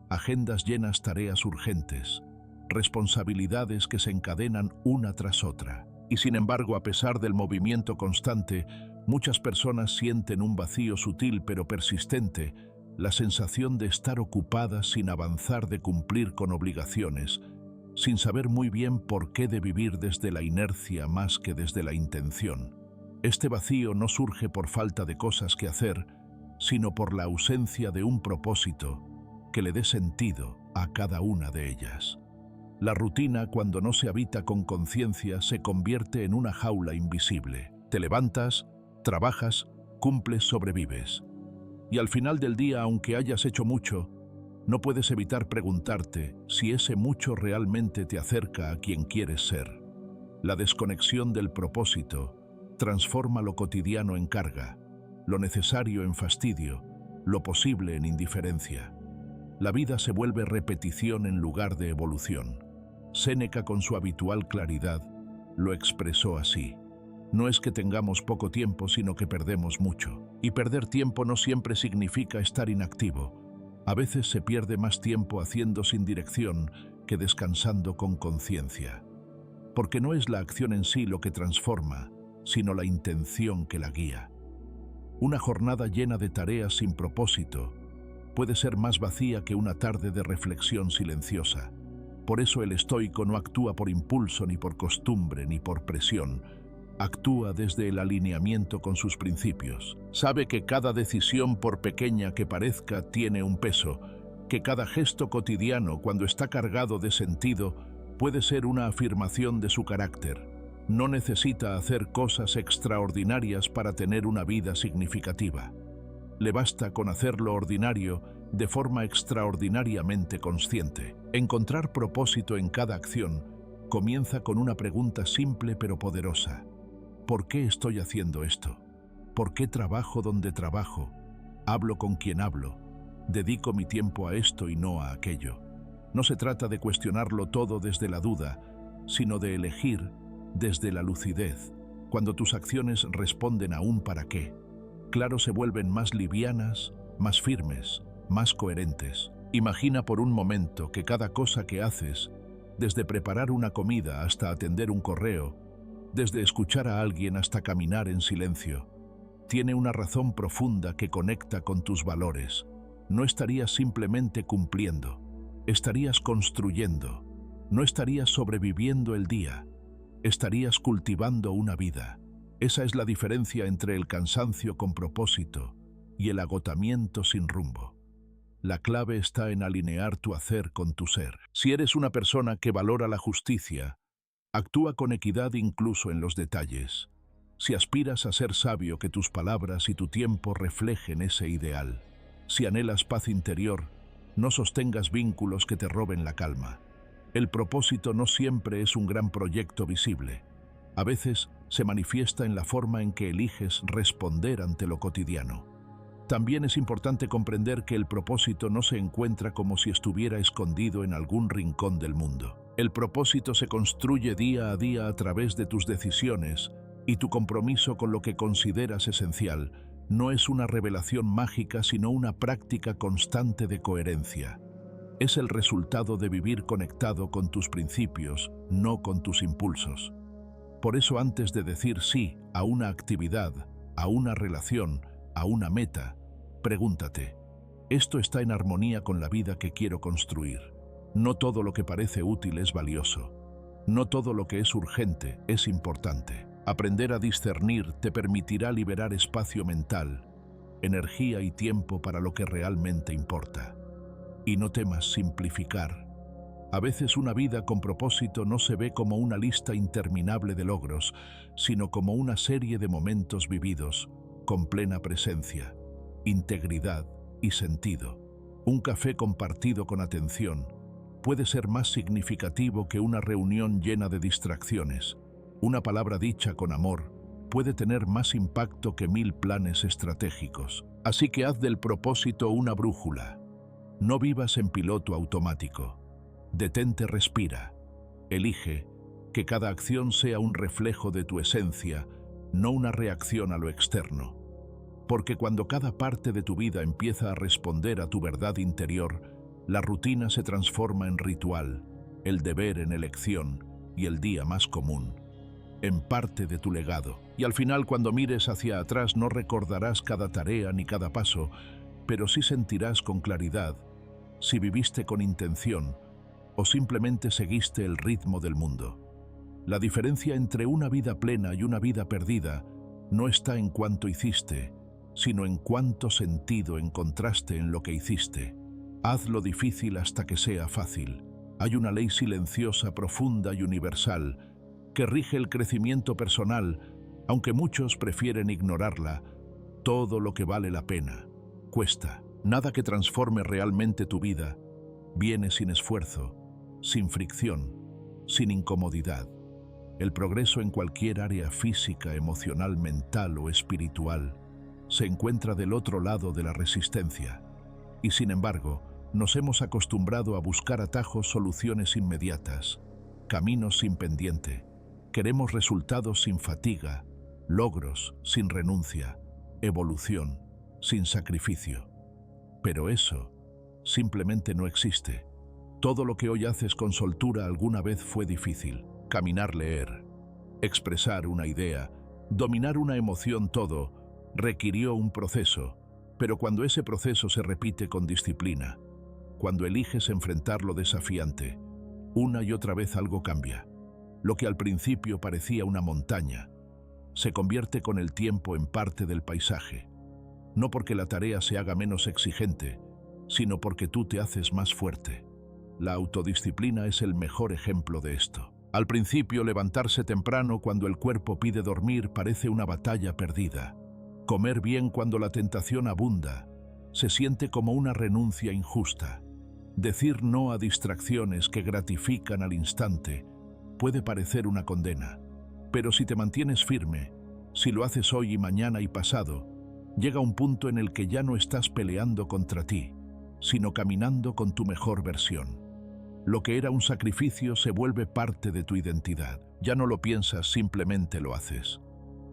agendas llenas, tareas urgentes, responsabilidades que se encadenan una tras otra. Y sin embargo, a pesar del movimiento constante, muchas personas sienten un vacío sutil pero persistente, la sensación de estar ocupadas sin avanzar, de cumplir con obligaciones, sin saber muy bien por qué, de vivir desde la inercia más que desde la intención. Este vacío no surge por falta de cosas que hacer, sino por la ausencia de un propósito que le dé sentido a cada una de ellas. La rutina, cuando no se habita con conciencia, se convierte en una jaula invisible. Te levantas, trabajas, cumples, sobrevives. Y al final del día, aunque hayas hecho mucho, no puedes evitar preguntarte si ese mucho realmente te acerca a quien quieres ser. La desconexión del propósito transforma lo cotidiano en carga, lo necesario en fastidio, lo posible en indiferencia. La vida se vuelve repetición en lugar de evolución. Séneca, con su habitual claridad, lo expresó así: no es que tengamos poco tiempo, sino que perdemos mucho. Y perder tiempo no siempre significa estar inactivo. A veces se pierde más tiempo haciendo sin dirección que descansando con conciencia. Porque no es la acción en sí lo que transforma, sino la intención que la guía. Una jornada llena de tareas sin propósito puede ser más vacía que una tarde de reflexión silenciosa. Por eso el estoico no actúa por impulso, ni por costumbre, ni por presión. Actúa desde el alineamiento con sus principios. Sabe que cada decisión, por pequeña que parezca, tiene un peso, que cada gesto cotidiano, cuando está cargado de sentido, puede ser una afirmación de su carácter. No necesita hacer cosas extraordinarias para tener una vida significativa. Le basta con hacer lo ordinario de forma extraordinariamente consciente. Encontrar propósito en cada acción comienza con una pregunta simple pero poderosa. ¿Por qué estoy haciendo esto? ¿Por qué trabajo donde trabajo? ¿Hablo con quien hablo? ¿Dedico mi tiempo a esto y no a aquello? No se trata de cuestionarlo todo desde la duda, sino de elegir desde la lucidez. Cuando tus acciones responden a un para qué, claro, se vuelven más livianas, más firmes, más coherentes. Imagina por un momento que cada cosa que haces, desde preparar una comida hasta atender un correo, desde escuchar a alguien hasta caminar en silencio, tiene una razón profunda que conecta con tus valores. No estarías simplemente cumpliendo, estarías construyendo. No estarías sobreviviendo el día, estarías cultivando una vida. Esa es la diferencia entre el cansancio con propósito y el agotamiento sin rumbo. La clave está en alinear tu hacer con tu ser. Si eres una persona que valora la justicia, actúa con equidad incluso en los detalles. Si aspiras a ser sabio, que tus palabras y tu tiempo reflejen ese ideal. Si anhelas paz interior, no sostengas vínculos que te roben la calma. El propósito no siempre es un gran proyecto visible. A veces se manifiesta en la forma en que eliges responder ante lo cotidiano. También es importante comprender que el propósito no se encuentra como si estuviera escondido en algún rincón del mundo. El propósito se construye día a día a través de tus decisiones, y tu compromiso con lo que consideras esencial no es una revelación mágica, sino una práctica constante de coherencia. Es el resultado de vivir conectado con tus principios, no con tus impulsos. Por eso, antes de decir sí a una actividad, a una relación, a una meta, pregúntate: ¿esto está en armonía con la vida que quiero construir? No todo lo que parece útil es valioso. No todo lo que es urgente es importante. Aprender a discernir te permitirá liberar espacio mental, energía y tiempo para lo que realmente importa. Y no temas simplificar. A veces una vida con propósito no se ve como una lista interminable de logros, sino como una serie de momentos vividos con plena presencia, integridad y sentido. Un café compartido con atención puede ser más significativo que una reunión llena de distracciones. Una palabra dicha con amor puede tener más impacto que 1000 planes estratégicos. Así que haz del propósito una brújula. No vivas en piloto automático. Detente, respira. Elige que cada acción sea un reflejo de tu esencia, no una reacción a lo externo. Porque cuando cada parte de tu vida empieza a responder a tu verdad interior, la rutina se transforma en ritual, el deber en elección y el día más común en parte de tu legado. Y al final, cuando mires hacia atrás, no recordarás cada tarea ni cada paso, pero sí sentirás con claridad si viviste con intención o simplemente seguiste el ritmo del mundo. La diferencia entre una vida plena y una vida perdida no está en cuánto hiciste, sino en cuánto sentido encontraste en lo que hiciste. Haz lo difícil hasta que sea fácil. Hay una ley silenciosa, profunda y universal que rige el crecimiento personal, aunque muchos prefieren ignorarla. Todo lo que vale la pena cuesta. Nada que transforme realmente tu vida viene sin esfuerzo, sin fricción, sin incomodidad. El progreso en cualquier área física, emocional, mental o espiritual se encuentra del otro lado de la resistencia. Y sin embargo, nos hemos acostumbrado a buscar atajos, soluciones inmediatas, caminos sin pendiente. Queremos resultados sin fatiga, logros sin renuncia, evolución sin sacrificio. Pero eso simplemente no existe. Todo lo que hoy haces con soltura alguna vez fue difícil. Caminar, leer, expresar una idea, dominar una emoción, todo requirió un proceso. Pero cuando ese proceso se repite con disciplina, cuando eliges enfrentar lo desafiante, una y otra vez algo cambia. Lo que al principio parecía una montaña, se convierte con el tiempo en parte del paisaje. No porque la tarea se haga menos exigente, sino porque tú te haces más fuerte. La autodisciplina es el mejor ejemplo de esto. Al principio, levantarse temprano cuando el cuerpo pide dormir parece una batalla perdida. Comer bien cuando la tentación abunda se siente como una renuncia injusta. Decir no a distracciones que gratifican al instante puede parecer una condena. Pero si te mantienes firme, si lo haces hoy y mañana y pasado, llega un punto en el que ya no estás peleando contra ti, sino caminando con tu mejor versión. Lo que era un sacrificio se vuelve parte de tu identidad. Ya no lo piensas, simplemente lo haces.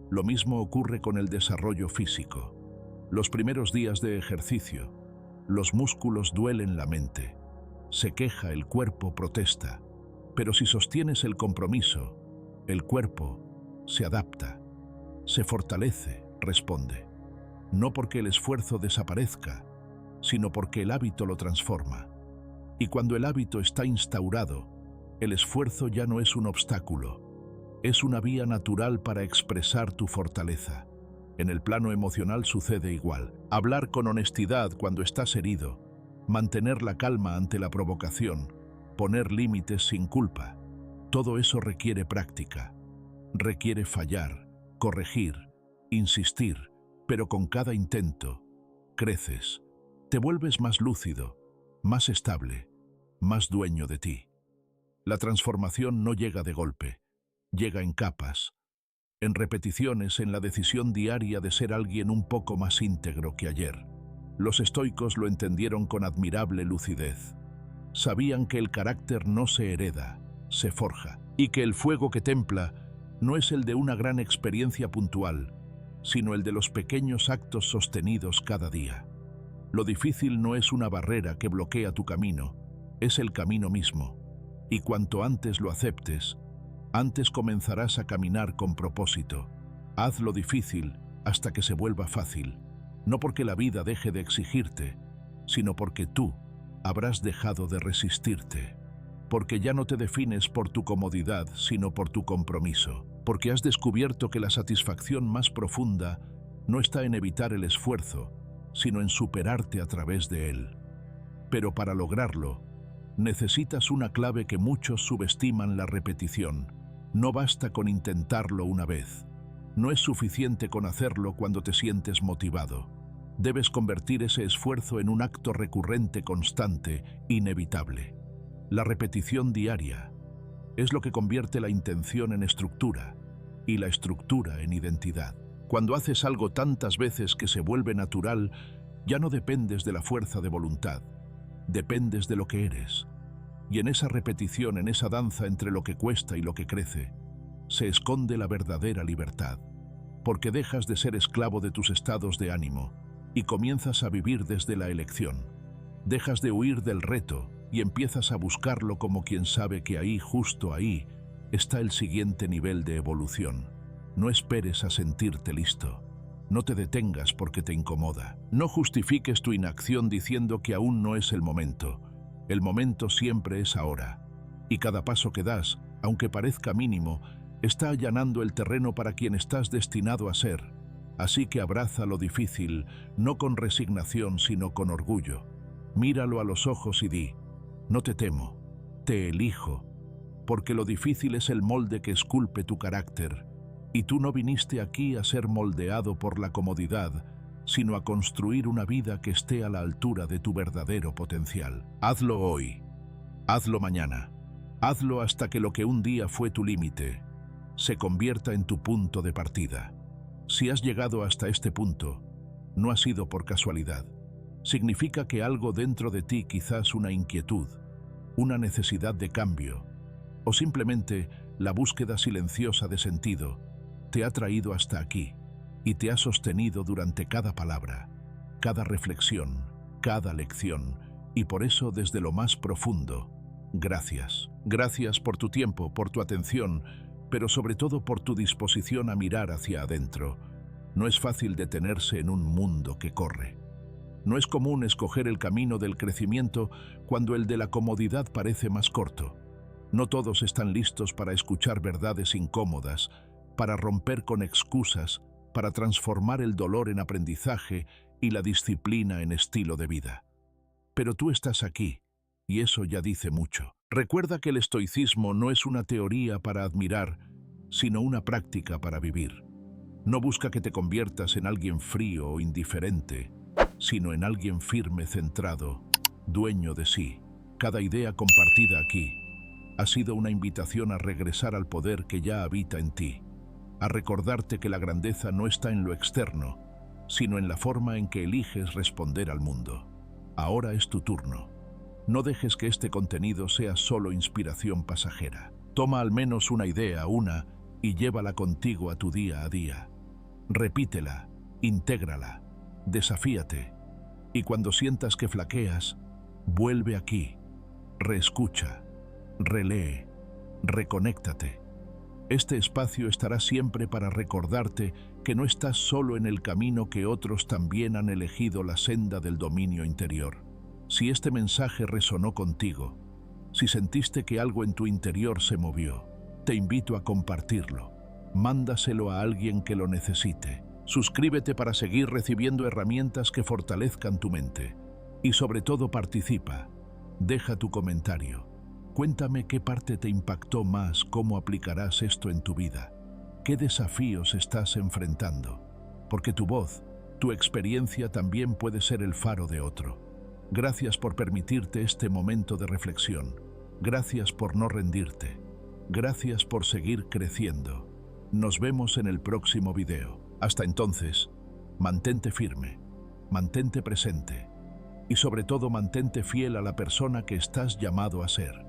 Lo mismo ocurre con el desarrollo físico. Los primeros días de ejercicio, los músculos duelen, la mente se queja, el cuerpo protesta. Pero si sostienes el compromiso, el cuerpo se adapta, se fortalece, responde. No porque el esfuerzo desaparezca, sino porque el hábito lo transforma. Y cuando el hábito está instaurado, el esfuerzo ya no es un obstáculo, es una vía natural para expresar tu fortaleza. En el plano emocional sucede igual. Hablar con honestidad cuando estás herido, mantener la calma ante la provocación, poner límites sin culpa. Todo eso requiere práctica. Requiere fallar, corregir, insistir, pero con cada intento creces, te vuelves más lúcido, más estable, más dueño de ti. La transformación no llega de golpe, llega en capas, en repeticiones, en la decisión diaria de ser alguien un poco más íntegro que ayer. Los estoicos lo entendieron con admirable lucidez. Sabían que el carácter no se hereda, se forja, y que el fuego que templa no es el de una gran experiencia puntual, sino el de los pequeños actos sostenidos cada día. Lo difícil no es una barrera que bloquea tu camino, es el camino mismo. Y cuanto antes lo aceptes, antes comenzarás a caminar con propósito. Haz lo difícil hasta que se vuelva fácil, no porque la vida deje de exigirte, sino porque tú habrás dejado de resistirte. Porque ya no te defines por tu comodidad, sino por tu compromiso. Porque has descubierto que la satisfacción más profunda no está en evitar el esfuerzo, sino en superarte a través de él. Pero para lograrlo, necesitas una clave que muchos subestiman: la repetición. No basta con intentarlo una vez. No es suficiente con hacerlo cuando te sientes motivado. Debes convertir ese esfuerzo en un acto recurrente, constante, inevitable. La repetición diaria es lo que convierte la intención en estructura y la estructura en identidad. Cuando haces algo tantas veces que se vuelve natural, ya no dependes de la fuerza de voluntad, dependes de lo que eres. Y en esa repetición, en esa danza entre lo que cuesta y lo que crece, se esconde la verdadera libertad, porque dejas de ser esclavo de tus estados de ánimo y comienzas a vivir desde la elección. Dejas de huir del reto y empiezas a buscarlo como quien sabe que ahí, justo ahí, está el siguiente nivel de evolución. No esperes a sentirte listo. No te detengas porque te incomoda. No justifiques tu inacción diciendo que aún no es el momento. El momento siempre es ahora. Y cada paso que das, aunque parezca mínimo, Está allanando el terreno para quien estás destinado a ser. Así que abraza lo difícil, no con resignación, sino con orgullo. Míralo a los ojos y di: no te temo, te elijo, porque lo difícil es el molde que esculpe tu carácter, y tú no viniste aquí a ser moldeado por la comodidad, sino a construir una vida que esté a la altura de tu verdadero potencial. Hazlo hoy, hazlo mañana, hazlo hasta que lo que un día fue tu límite se convierta en tu punto de partida. Si has llegado hasta este punto, no ha sido por casualidad. Significa que algo dentro de ti, quizás una inquietud, una necesidad de cambio, o simplemente la búsqueda silenciosa de sentido, te ha traído hasta aquí y te ha sostenido durante cada palabra, cada reflexión, cada lección, y por eso desde lo más profundo, gracias. Gracias por tu tiempo, por tu atención, pero sobre todo por tu disposición a mirar hacia adentro. No es fácil detenerse en un mundo que corre. No es común escoger el camino del crecimiento cuando el de la comodidad parece más corto. No todos están listos para escuchar verdades incómodas, para romper con excusas, para transformar el dolor en aprendizaje y la disciplina en estilo de vida. Pero tú estás aquí, y eso ya dice mucho. Recuerda que el estoicismo no es una teoría para admirar, sino una práctica para vivir. No busca que te conviertas en alguien frío o indiferente, sino en alguien firme, centrado, dueño de sí. Cada idea compartida aquí ha sido una invitación a regresar al poder que ya habita en ti, a recordarte que la grandeza no está en lo externo, sino en la forma en que eliges responder al mundo. Ahora es tu turno. No dejes que este contenido sea solo inspiración pasajera. Toma al menos una idea, y llévala contigo a tu día a día. Repítela, intégrala, desafíate, y cuando sientas que flaqueas, vuelve aquí, reescucha, relee, reconéctate. Este espacio estará siempre para recordarte que no estás solo en el camino, que otros también han elegido la senda del dominio interior. Si este mensaje resonó contigo, si sentiste que algo en tu interior se movió, te invito a compartirlo. Mándaselo a alguien que lo necesite. Suscríbete para seguir recibiendo herramientas que fortalezcan tu mente. Y sobre todo participa. Deja tu comentario. Cuéntame qué parte te impactó más, cómo aplicarás esto en tu vida, qué desafíos estás enfrentando. Porque tu voz, tu experiencia también puede ser el faro de otro. Gracias por permitirte este momento de reflexión. Gracias por no rendirte. Gracias por seguir creciendo. Nos vemos en el próximo video. Hasta entonces, mantente firme, mantente presente y sobre todo mantente fiel a la persona que estás llamado a ser.